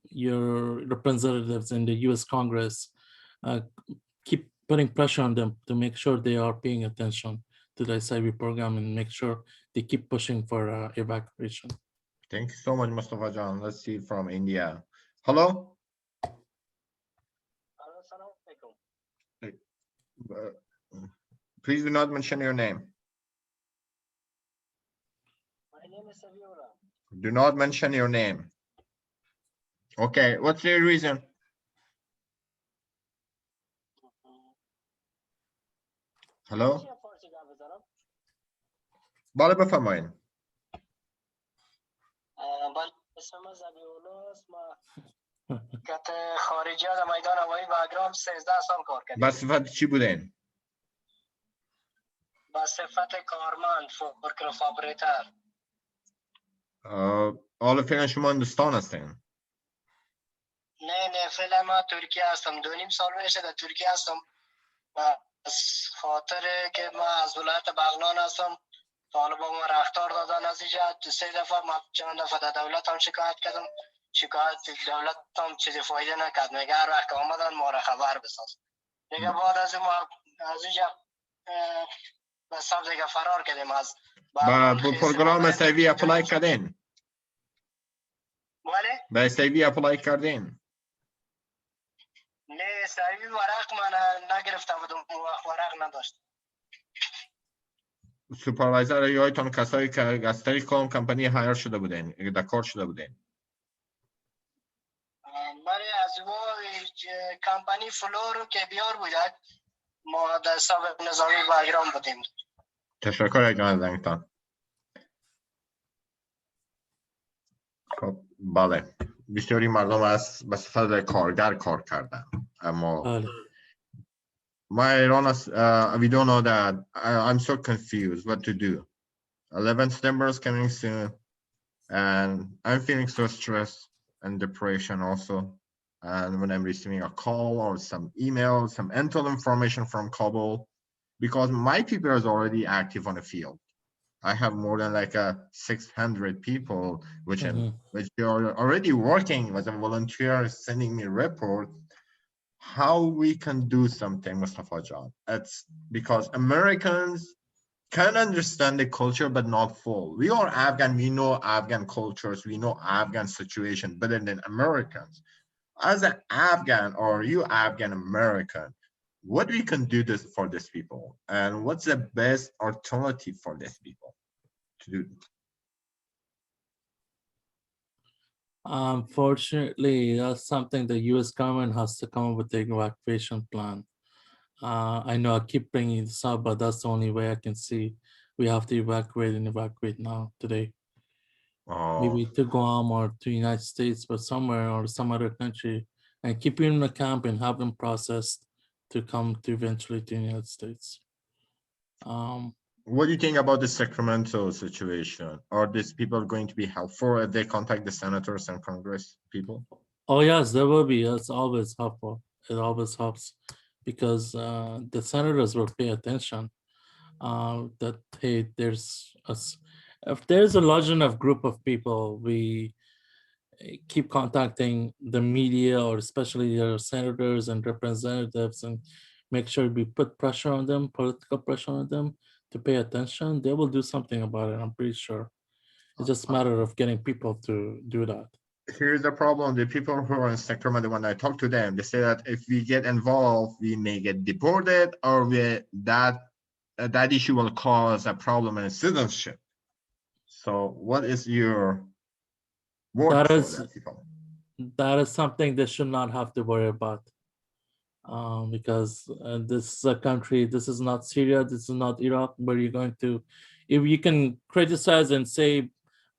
Speaker 2: your representatives in the US Congress. Keep putting pressure on them to make sure they are paying attention to the SIV program and make sure they keep pushing for evacuation.
Speaker 1: Thank you so much, Mustafa John. Let's see from India. Hello? Please do not mention your name.
Speaker 3: My name is Saviola.
Speaker 1: Do not mention your name. Okay, what's your reason? Hello? بالا بفرمایین.
Speaker 3: من اسمم زبیولا است. ما کت خارجی از میدان هوایی بگرام 13 سال کار کردم.
Speaker 1: به صفت چی بودین؟
Speaker 3: به صفت کارمند، ورکر اپریتر.
Speaker 1: حالا فعلا شما هندوستان هستین؟
Speaker 3: نه فعلا ما ترکیه هستم. 2.5 سال میشه در ترکیه هستم. از خاطر که ما از ولایت بغلان هستم، طالبان ما رفتار دادن از اینجا. 3 دفعه ما چند دفعه در دولت هم شکایت کردم. شکایت دولت هم چیزی فایده نکرد. میگه هر وقت آمدن ما را خبر بساز. دیگه بعد از ما از اینجا به سب دیگه فرار کردیم از
Speaker 1: با پروگرام SIV اپلای کردین؟
Speaker 3: بله؟
Speaker 1: به SIV اپلای کردین؟
Speaker 3: نه SIV ورق من نگرفته بودم. ورق نداشت.
Speaker 1: سوپروایزر یایتون کسایی که از طریق اون کمپانی هایر شده بودین، در کار شده بودین.
Speaker 3: برای از او کمپانی فلور که بیار بودد ما در سابق نظامی بگرام بودیم.
Speaker 1: تشکر جان زنگتان. خب بله، بسیاری مردم از به صفت کارگر کار کردن، اما
Speaker 2: بله.
Speaker 1: my Iran, we don't know that. I'm so confused what to do. 11 September is coming soon, and I'm feeling so stressed and depression also. And when I'm receiving a call or some email, some intel information from Kabul, because my people is already active on the field. I have more than like 600 people, which which are already working as a volunteer, sending me report. How we can do something, Mustafa John? It's because Americans can understand the culture, but not full. We are Afghan, we know Afghan cultures, we know Afghan situation better than Americans. As an Afghan or you Afghan American, what we can do this for these people? And what's the best alternative for these people to do?
Speaker 2: Unfortunately, that's something the U.S. government has to come up with the evacuation plan. I know I keep bringing this up, but that's the only way I can see. We have to evacuate and evacuate now, today. Maybe to Guam or to the United States, but somewhere or some other country, and keep them in a camp and have them processed to come to eventually to the United States.
Speaker 1: What do you think about the Sacramento situation? Are these people going to be helpful if they contact the senators and Congress people?
Speaker 2: Oh yes, there will be. It's always helpful. It always helps because the senators will pay attention. That hey, if there's a large enough group of people, we keep contacting the media or especially their senators and representatives and make sure we put pressure on them, political pressure on them to pay attention. They will do something about it, I'm pretty sure. It's just a matter of getting people to do that.
Speaker 1: Here's the problem. The people who are in Sacramento, when I talk to them, they say that if we get involved, we may get deported or that issue will cause a problem in citizenship. So what is your word for that people?
Speaker 2: That is something they should not have to worry about. Because this is a country, this is not Syria, this is not Iraq, where you're going to, if you can criticize and say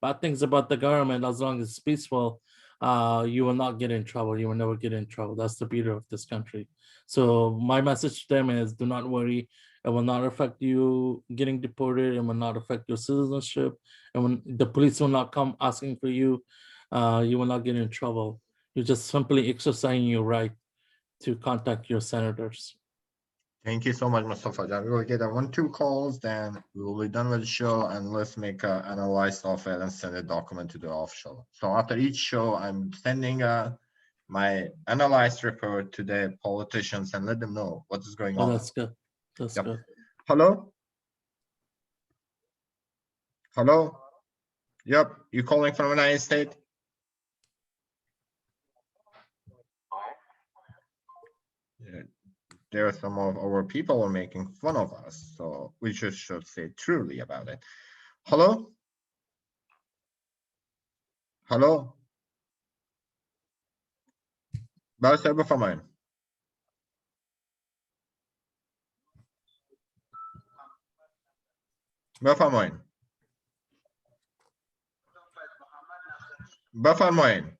Speaker 2: bad things about the government as long as it's peaceful, you will not get in trouble. You will never get in trouble. That's the beauty of this country. So my message to them is do not worry. It will not affect you getting deported. It will not affect your citizenship. And when the police will not come asking for you, you will not get in trouble. You're just simply exercising your right to contact your senators.
Speaker 1: Thank you so much, Mustafa Jan. We will get 1-2 calls, then we will be done with the show, and let's make an analysis of it and send a document to the offshore. So after each show, I'm sending my analyzed report to the politicians and let them know what is going on.
Speaker 2: That's good. That's good.
Speaker 1: Hello? Hello? Yep, you calling from the United States? Yeah. There are some of our people are making fun of us, so we should say truly about it. Hello? Hello? بله سر بفرمایید. بفرمایید. بفرمایید.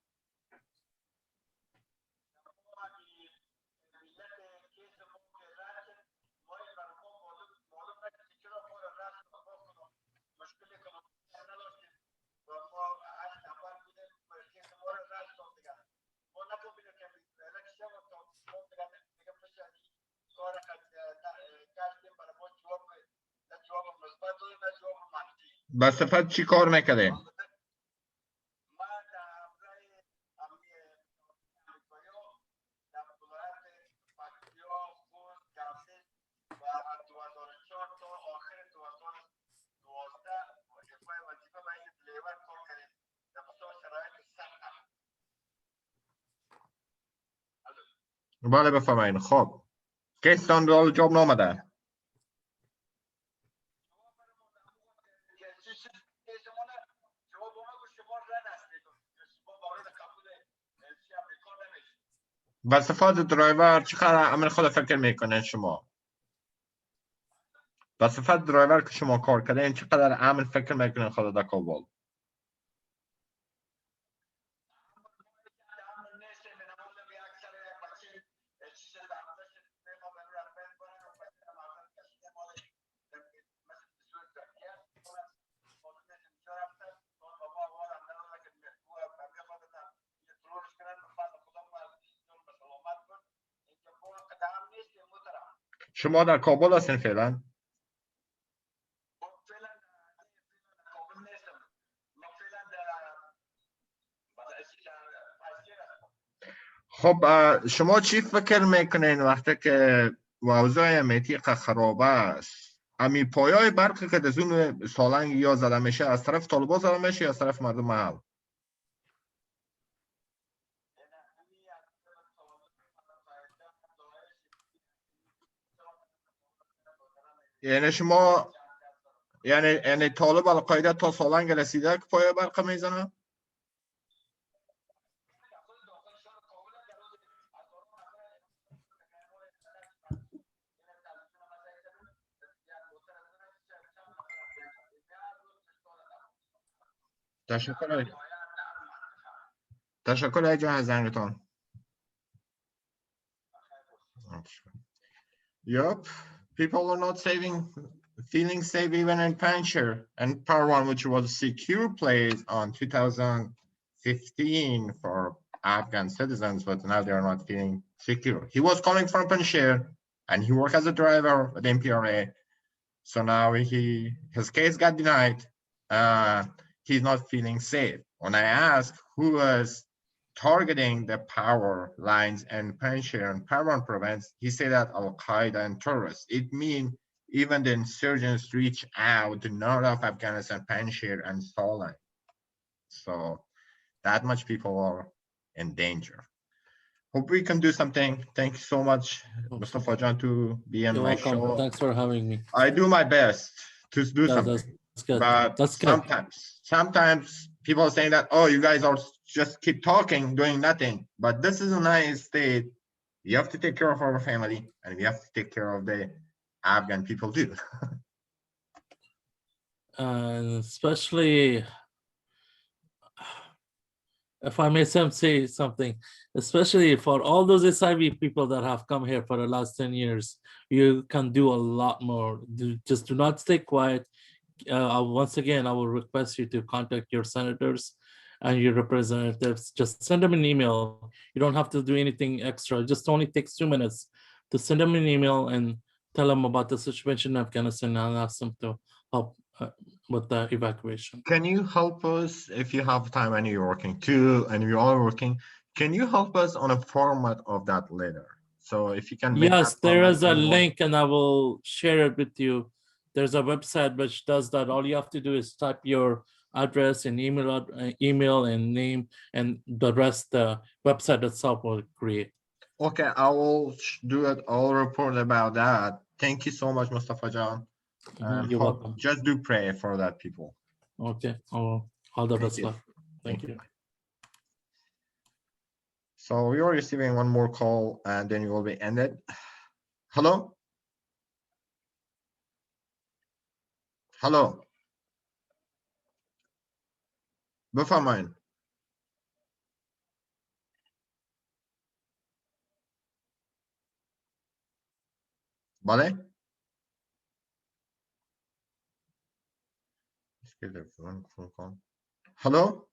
Speaker 1: به صفت چی کار میکردین؟ بله بفرمایید. خب کیستان دال جواب نامده؟ با صفات درایور چقدر عمل خود فکر میکنه شما؟ با صفت درایور که شما کار کردین چقدر عمل فکر میکنین خود در کابل؟ شما در کابل هستین فعلا؟ خب شما چی فکر میکنین وقتی که اوضاع امنیتی خراب است؟ امی پایای برقی که از اون سالنگ یا زده میشه از طرف طالبان زده میشه یا از طرف مردم محل؟ یعنی شما یعنی طالب القاعده تا سالنگ رسیده که پایای برق میزنه؟ تشکر ای جان از زنگتان. Yup, people are not feeling safe even in Panjshir and Parwan, which was a secure place on 2015 for Afghan citizens, but now they are not feeling secure. He was coming from Panjshir and he worked as a driver at MPRA. So now his case got denied. He's not feeling safe. When I asked who was targeting the power lines in Panjshir and Parwan province, he said that Al-Qaeda and terrorists. It means even the insurgents reach out to north of Afghanistan, Panjshir and Solan. So that much people are in danger. Hope we can do something. Thank you so much, Mustafa Jan, to be on
Speaker 2: You're
Speaker 1: my
Speaker 2: welcome.
Speaker 1: show.
Speaker 2: Thanks for having me.
Speaker 1: I do my best to do something.
Speaker 2: That's good.
Speaker 1: But
Speaker 2: That's good.
Speaker 1: sometimes people are saying that, oh, you guys are just keep talking, doing nothing. But this is a United States. We have to take care of our family and we have to take care of the Afghan people too.
Speaker 2: And especially, if I may say something, especially for all those SIV people that have come here for the last 10 years, you can do a lot more. Just do not stay quiet. Once again, I will request you to contact your senators and your representatives. Just send them an email. You don't have to do anything extra. It just only takes 2 minutes to send them an email and tell them about the situation in Afghanistan and ask them to help with the evacuation.
Speaker 1: Can you help us if you have time and you're working too, and we are working? Can you help us on a format of that letter? So if you can make
Speaker 2: Yes,
Speaker 1: that
Speaker 2: there is a
Speaker 1: format
Speaker 2: link and I will share it with you. There's a website which does that. All you have to do is type your address and email and name, and the rest the website itself will create.
Speaker 1: Okay, I will do it. I'll report about that. Thank you so much, Mustafa Jan.
Speaker 2: You're welcome.
Speaker 1: Just do pray for that people.
Speaker 2: Okay, all the best luck.
Speaker 1: Thank
Speaker 2: Thank you.
Speaker 1: So we are receiving one more call and then you will be ended. Hello? Hello? بفرمایید. بله؟ Hello?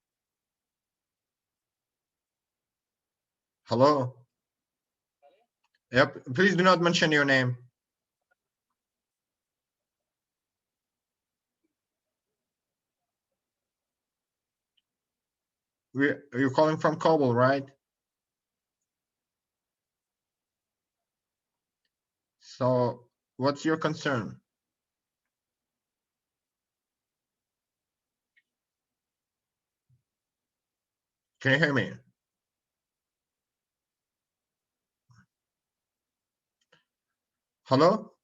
Speaker 1: Hello? Yep, please do not mention your name. You're calling from Kabul, right? So what's your concern? Can you hear me? Hello?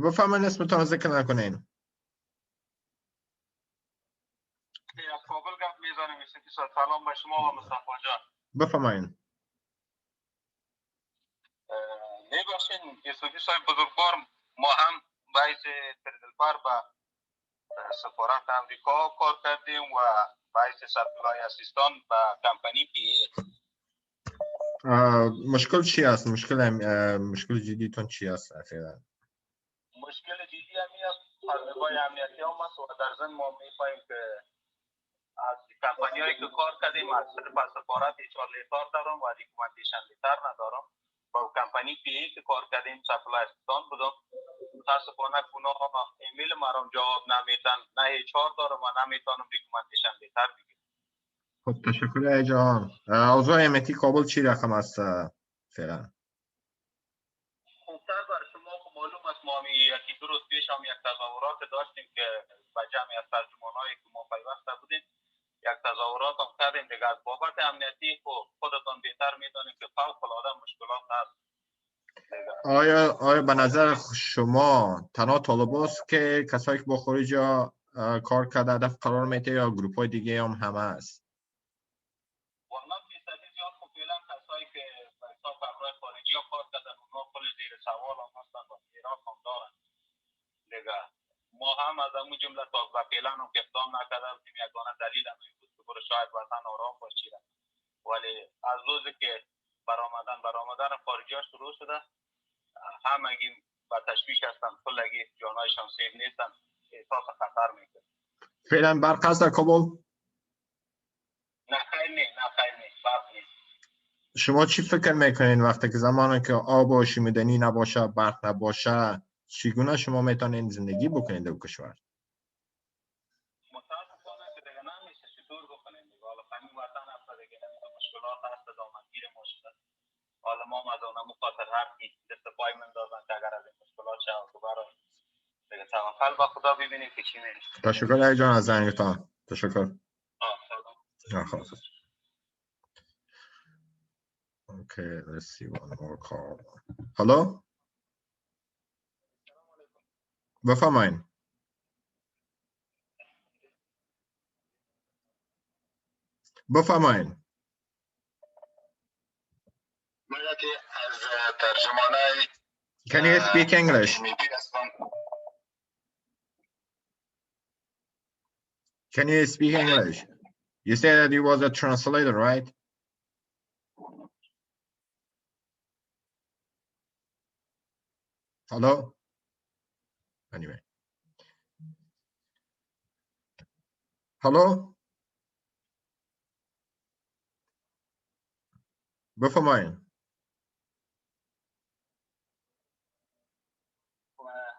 Speaker 1: بفرمایید اسمتون رو ذکر نکنین.
Speaker 3: کابل گپ میزنیم یوسفی صاحب. سلام به شما و مصطفی جان.
Speaker 1: بفرمایید.
Speaker 3: میبخشین یوسفی صاحب بزرگوار، ما هم باعث تردلپر به سفارت امریکا کار کردیم و باعث سپلای اسیستان به کمپانی پی ای.
Speaker 1: مشکل چی است؟ مشکل جدیتون چی است اخیراً؟
Speaker 3: مشکل جدی همی است، پرونه‌های امنیتی هم است و در ضمن ما می‌خواهیم که از کمپانی هایی که کار کردیم از صرف سفارت HR لیتر دارم و ریکومندیشن لیتر ندارم. با کمپانی پی ای که کار کردیم سپلای اسیستان بودم. متاسفانه اونا ایمیل مرام جواب نمیدن، نه HR دارم و نمیتونم ریکومندیشن لیتر بگیرم.
Speaker 1: خب تشکر جان. اوضاع امنیتی کابل چی رقم است فعلا؟
Speaker 3: خوبتر بر شما معلوم است، ما یکی دو روز پیش هم یک تظاهرات داشتیم که با جمعی از ترجمانایی که ما پیوسته بودیم یک تظاهرات هم کردیم دیگه. از بابت امنیتی خودتان بهتر میدونید که فوق العاده مشکلات هست.
Speaker 1: آیا به نظر شما تنها طالباست که کسایی که با خارج کار کرده هدف قرار میده یا گروپ های دیگه هم همه است؟
Speaker 3: والله فیصدی زیاد خب فعلا کسایی که به حساب همراه خارجی ها کار کردن اونا کل زیر سوال هم هستن و ایران هم دارن دیگه. ما هم از همون جمله تا و فعلا هم که اقدام نکردم یگانه دلیل هم این بود که برو شاید وطن آرام باشید، ولی از روزی که برآمدن خارجی ها شروع شده همگی با تشویش هستن، کلگی جانایشان سیف نیستن، احساس خطر میکنه.
Speaker 1: فعلا برق هست در کابل؟
Speaker 3: نه خیر نیست، برق نیست.
Speaker 1: شما چی فکر میکنین وقتی که زمانی که آب و شیمیدنی نباشه، برق نباشه، چگونه شما میتونین زندگی بکنید در کشور؟
Speaker 3: متاسفانه که دیگه نمیشه چطور بکنیم دیگه. حالا همین وطن هست دیگه، همین مشکلات هست، دامنگیر ما شده. حالا ما از اونها مخاطر هر کی دست پای مندازن که اگر از این مشکلات شد دوباره دیگه توکل به خدا ببینیم که چی میشه.
Speaker 1: تشکر علی جان از زنگتان. تشکر.
Speaker 3: سلام.
Speaker 1: Okay, let's see one more call. Hello? بفرمایید. بفرمایید.
Speaker 3: من یکی از ترجمانای
Speaker 1: Can you speak English? Can you speak English? You said that you was a translator, right? Hello? Anyway. Hello? بفرمایید.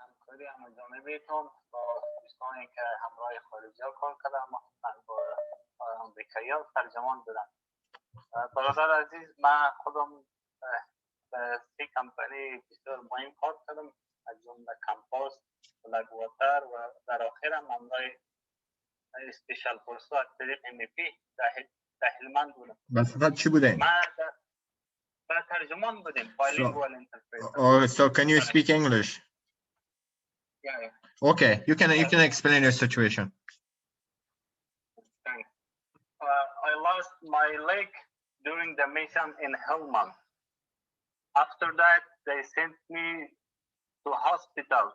Speaker 3: همکاری همجانبیتون با دوستانی که همراه خارجی ها کار کردن، مخصوصا با امریکایی ها ترجمان بودن. برادر عزیز، من خودم به 3 کمپانی بسیار مهم کار کردم، از جمله کمپاس، بلک‌واتر و در آخر هم همراه اسپیشال فورس از طریق MEP در هلمند بودم.
Speaker 1: بصفت چی بودین؟
Speaker 3: من در ترجمان بودیم، bilingual interpreter.
Speaker 1: Oh, so can you speak English?
Speaker 3: Yeah.
Speaker 1: Okay, you can explain your situation.
Speaker 3: Thanks. I lost my leg during the mission in Helmand. After that, they sent me to hospital.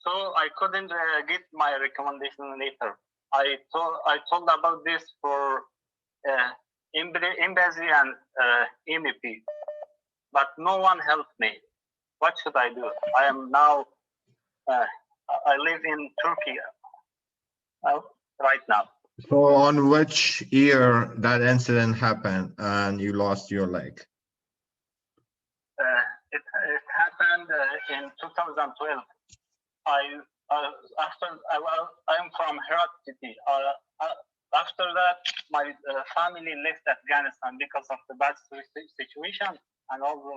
Speaker 3: So I couldn't get my recommendation letter. I told about this for embassy and MEP, but no one helped me. What should I do? I am now, I live in Turkey right now.
Speaker 1: So on which year that incident happened and you lost your leg?
Speaker 3: It happened in 2012. I'm from Herat city. After that, my family left Afghanistan because of the bad situation and also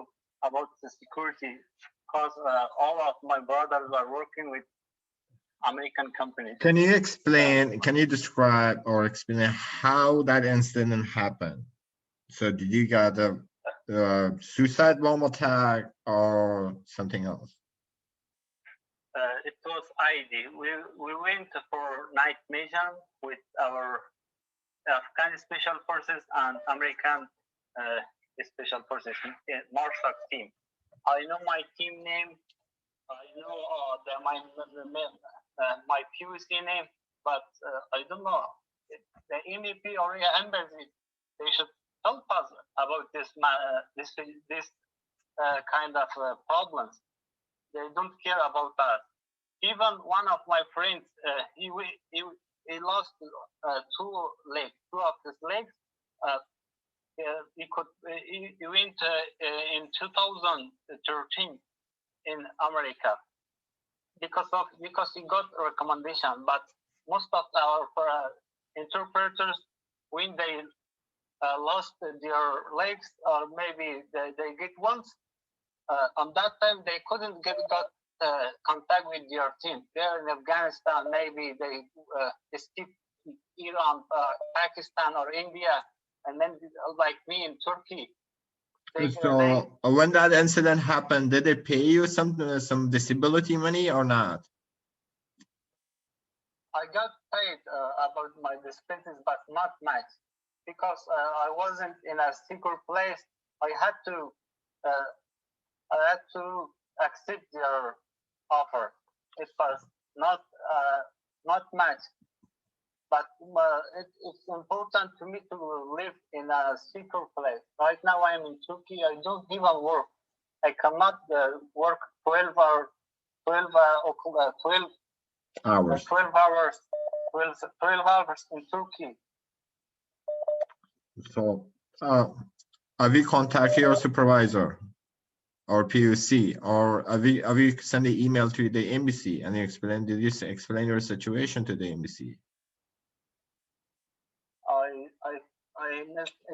Speaker 3: about the security, because all of my brothers are working with American companies.
Speaker 1: Can you describe or explain how that incident happened? So did you get a suicide bomb attack or something else?
Speaker 3: it was ID. We went for night mission with our Afghan special forces and American special forces Marshall team. I know my team name. I know my PUC name, but I don't know the MEP or embassy. They should help us about this kind of problems. They don't care about us. Even one of my friends, he lost two of his legs. He went in 2013 in America because he got a recommendation. But most of our interpreters, when they lost their legs, or maybe they get once, on that time they couldn't got contact with their team. They're in Afghanistan, maybe they escaped Iran, Pakistan, or India, and then like me in Turkey.
Speaker 1: So when that incident happened, did they pay you some disability money or not?
Speaker 3: I got paid about my expenses, but not much, because I wasn't in a secure place. I had to accept their offer. It was not much, but it's important to me to live in a secure place. Right now I'm in Turkey. I don't even work. I cannot work 12 hours in Turkey.
Speaker 1: So have you contacted your supervisor or PUC, or have you sent an email to the embassy and did you explain your situation to the embassy?
Speaker 3: I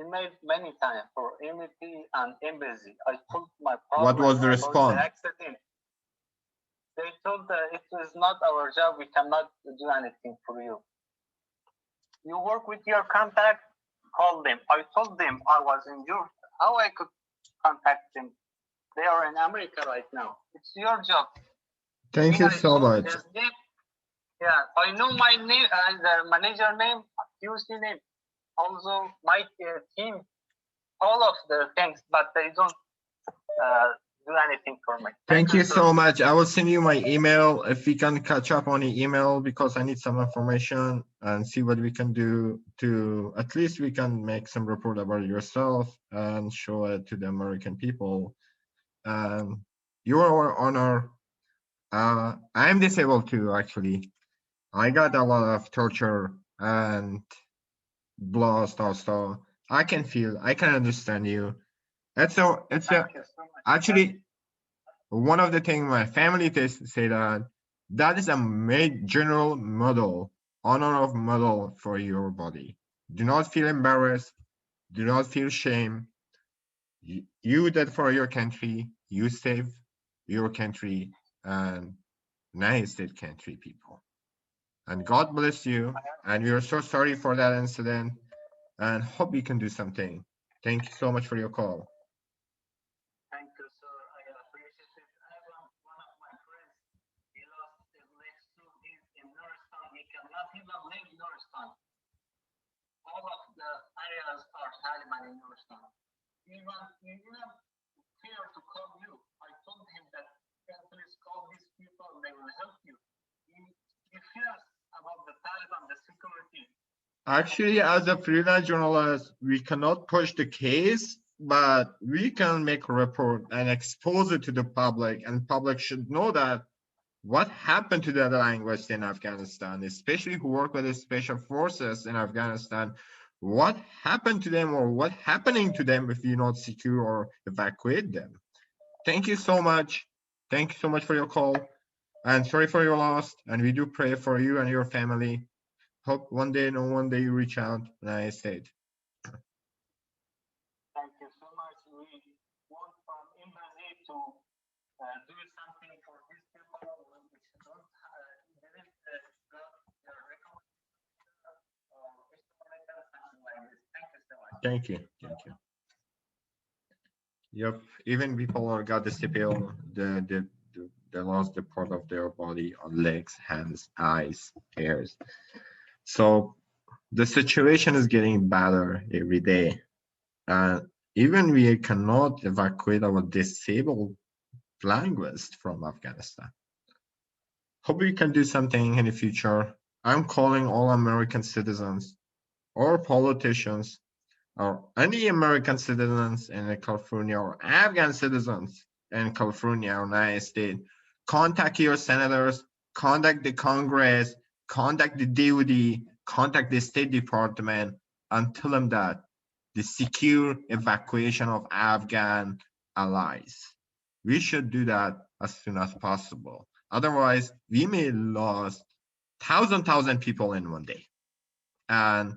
Speaker 3: made many times for embassy and embassy. I told my problem.
Speaker 1: What was the response?
Speaker 3: The accident. They told it is not our job. We cannot do anything for you. You work with your contact. Call them. I told them I was injured. How I could contact them? They are in America right now. It's your job.
Speaker 1: Thank you so much.
Speaker 3: Yeah, I know my name, the manager name, PUC name, also my team, all of the things, but they don't do anything for me.
Speaker 1: Thank you so much. I will send you my email if we can catch up on the email, because I need some information and see what we can do to at least we can make some report about yourself and show it to the American people. You are our honor. I'm disabled too, actually. I got a lot of torture and blast also. I can understand you. Actually, one of the things my family say that is a general model, honor of model for your body. Do not feel embarrassed. Do not feel shame. You did for your country. You save your country and United States country people. And God bless you. And we are so sorry for that incident and hope we can do something. Thank you so much for your call.
Speaker 3: Thank you, sir. I appreciate it. I have one of my friends. He lost his legs too. He's in Nuristan. He cannot even live in Nuristan. All of the areas are Taliban in Nuristan. He even fear to call you. I told him that please call these people. They will help you. He fears about the Taliban, the security.
Speaker 1: Actually, as a freelance journalist, we cannot push the case, but we can make a report and expose it to the public, and public should know that what happened to the language in Afghanistan, especially who work with the special forces in Afghanistan, what happened to them or what happening to them if you not secure or evacuate them. Thank you so much. Thank you so much for your call. And sorry for your loss. And we do pray for you and your family. Hope one day you reach out. United States.
Speaker 3: Thank you so much. We want from embassy to do something for these people which don't didn't got their recommendation or something like this. Thank you so much.
Speaker 1: Thank you. Thank you. Yep. Even people got the CPO, They lost the part of their body on legs, hands, eyes, ears. So the situation is getting better every day. And even we cannot evacuate our disabled linguists from Afghanistan. Hope we can do something in the future. I'm calling all American citizens or politicians or any American citizens in California or Afghan citizens in California or United States. Contact your senators, contact the Congress, contact the DoD, contact the State Department, and tell them that the secure evacuation of Afghan allies. We should do that as soon as possible. Otherwise, we may lose thousand people in one day. And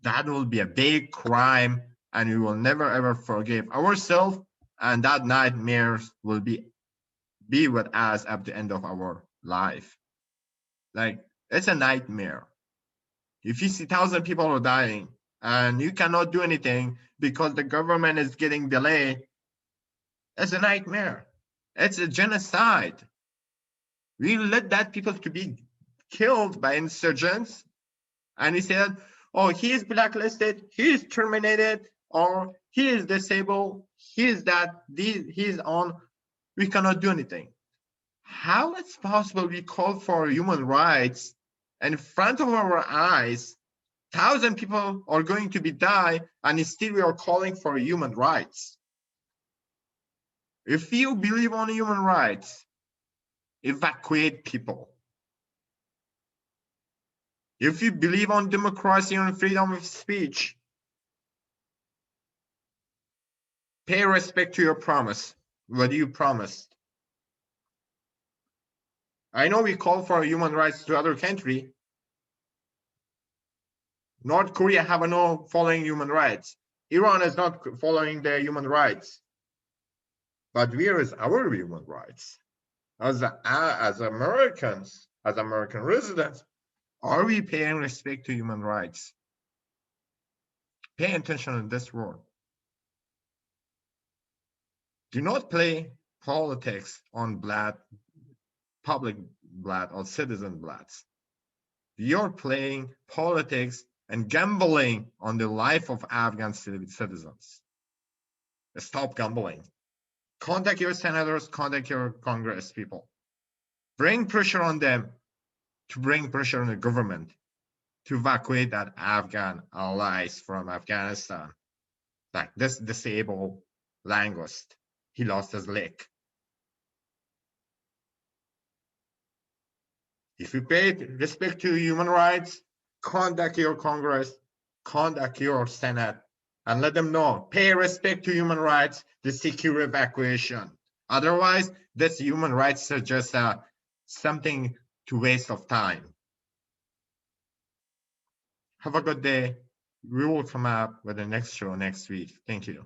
Speaker 1: that will be a big crime, and we will never ever forgive ourselves, and that nightmares will be with us at the end of our life. Like, it's a nightmare. If you see 1,000 people are dying and you cannot do anything because the government is getting delayed, it's a nightmare. It's a genocide. We let that people to be killed by insurgents, and we said, oh, he is blacklisted, he is terminated, or he is disabled, he is that, he is on, we cannot do anything. How it's possible we call for human rights and in front of our eyes, 1,000 people are going to be die, and still we are calling for human rights? If you believe on human rights, evacuate people. If you believe on democracy and freedom of speech, pay respect to your promise. What you promised. I know we call for human rights to other country. North Korea have no following human rights. Iran is not following their human rights. But where is our human rights? As Americans, as American residents, are we paying respect to human rights? Pay attention in this world. Do not play politics on blood, public blood, or citizen blood. You're playing politics and gambling on the life of Afghan citizens. Stop gambling. Contact your senators, contact your Congress people. Bring pressure on them to bring pressure on the government to evacuate that Afghan allies from Afghanistan. Like this disabled linguist, he lost his leg. If you pay respect to human rights, contact your Congress, contact your Senate, and let them know, pay respect to human rights, the secure evacuation. Otherwise, this human rights is just something to waste of time. Have a good day. We will come up with the next show next week. Thank you.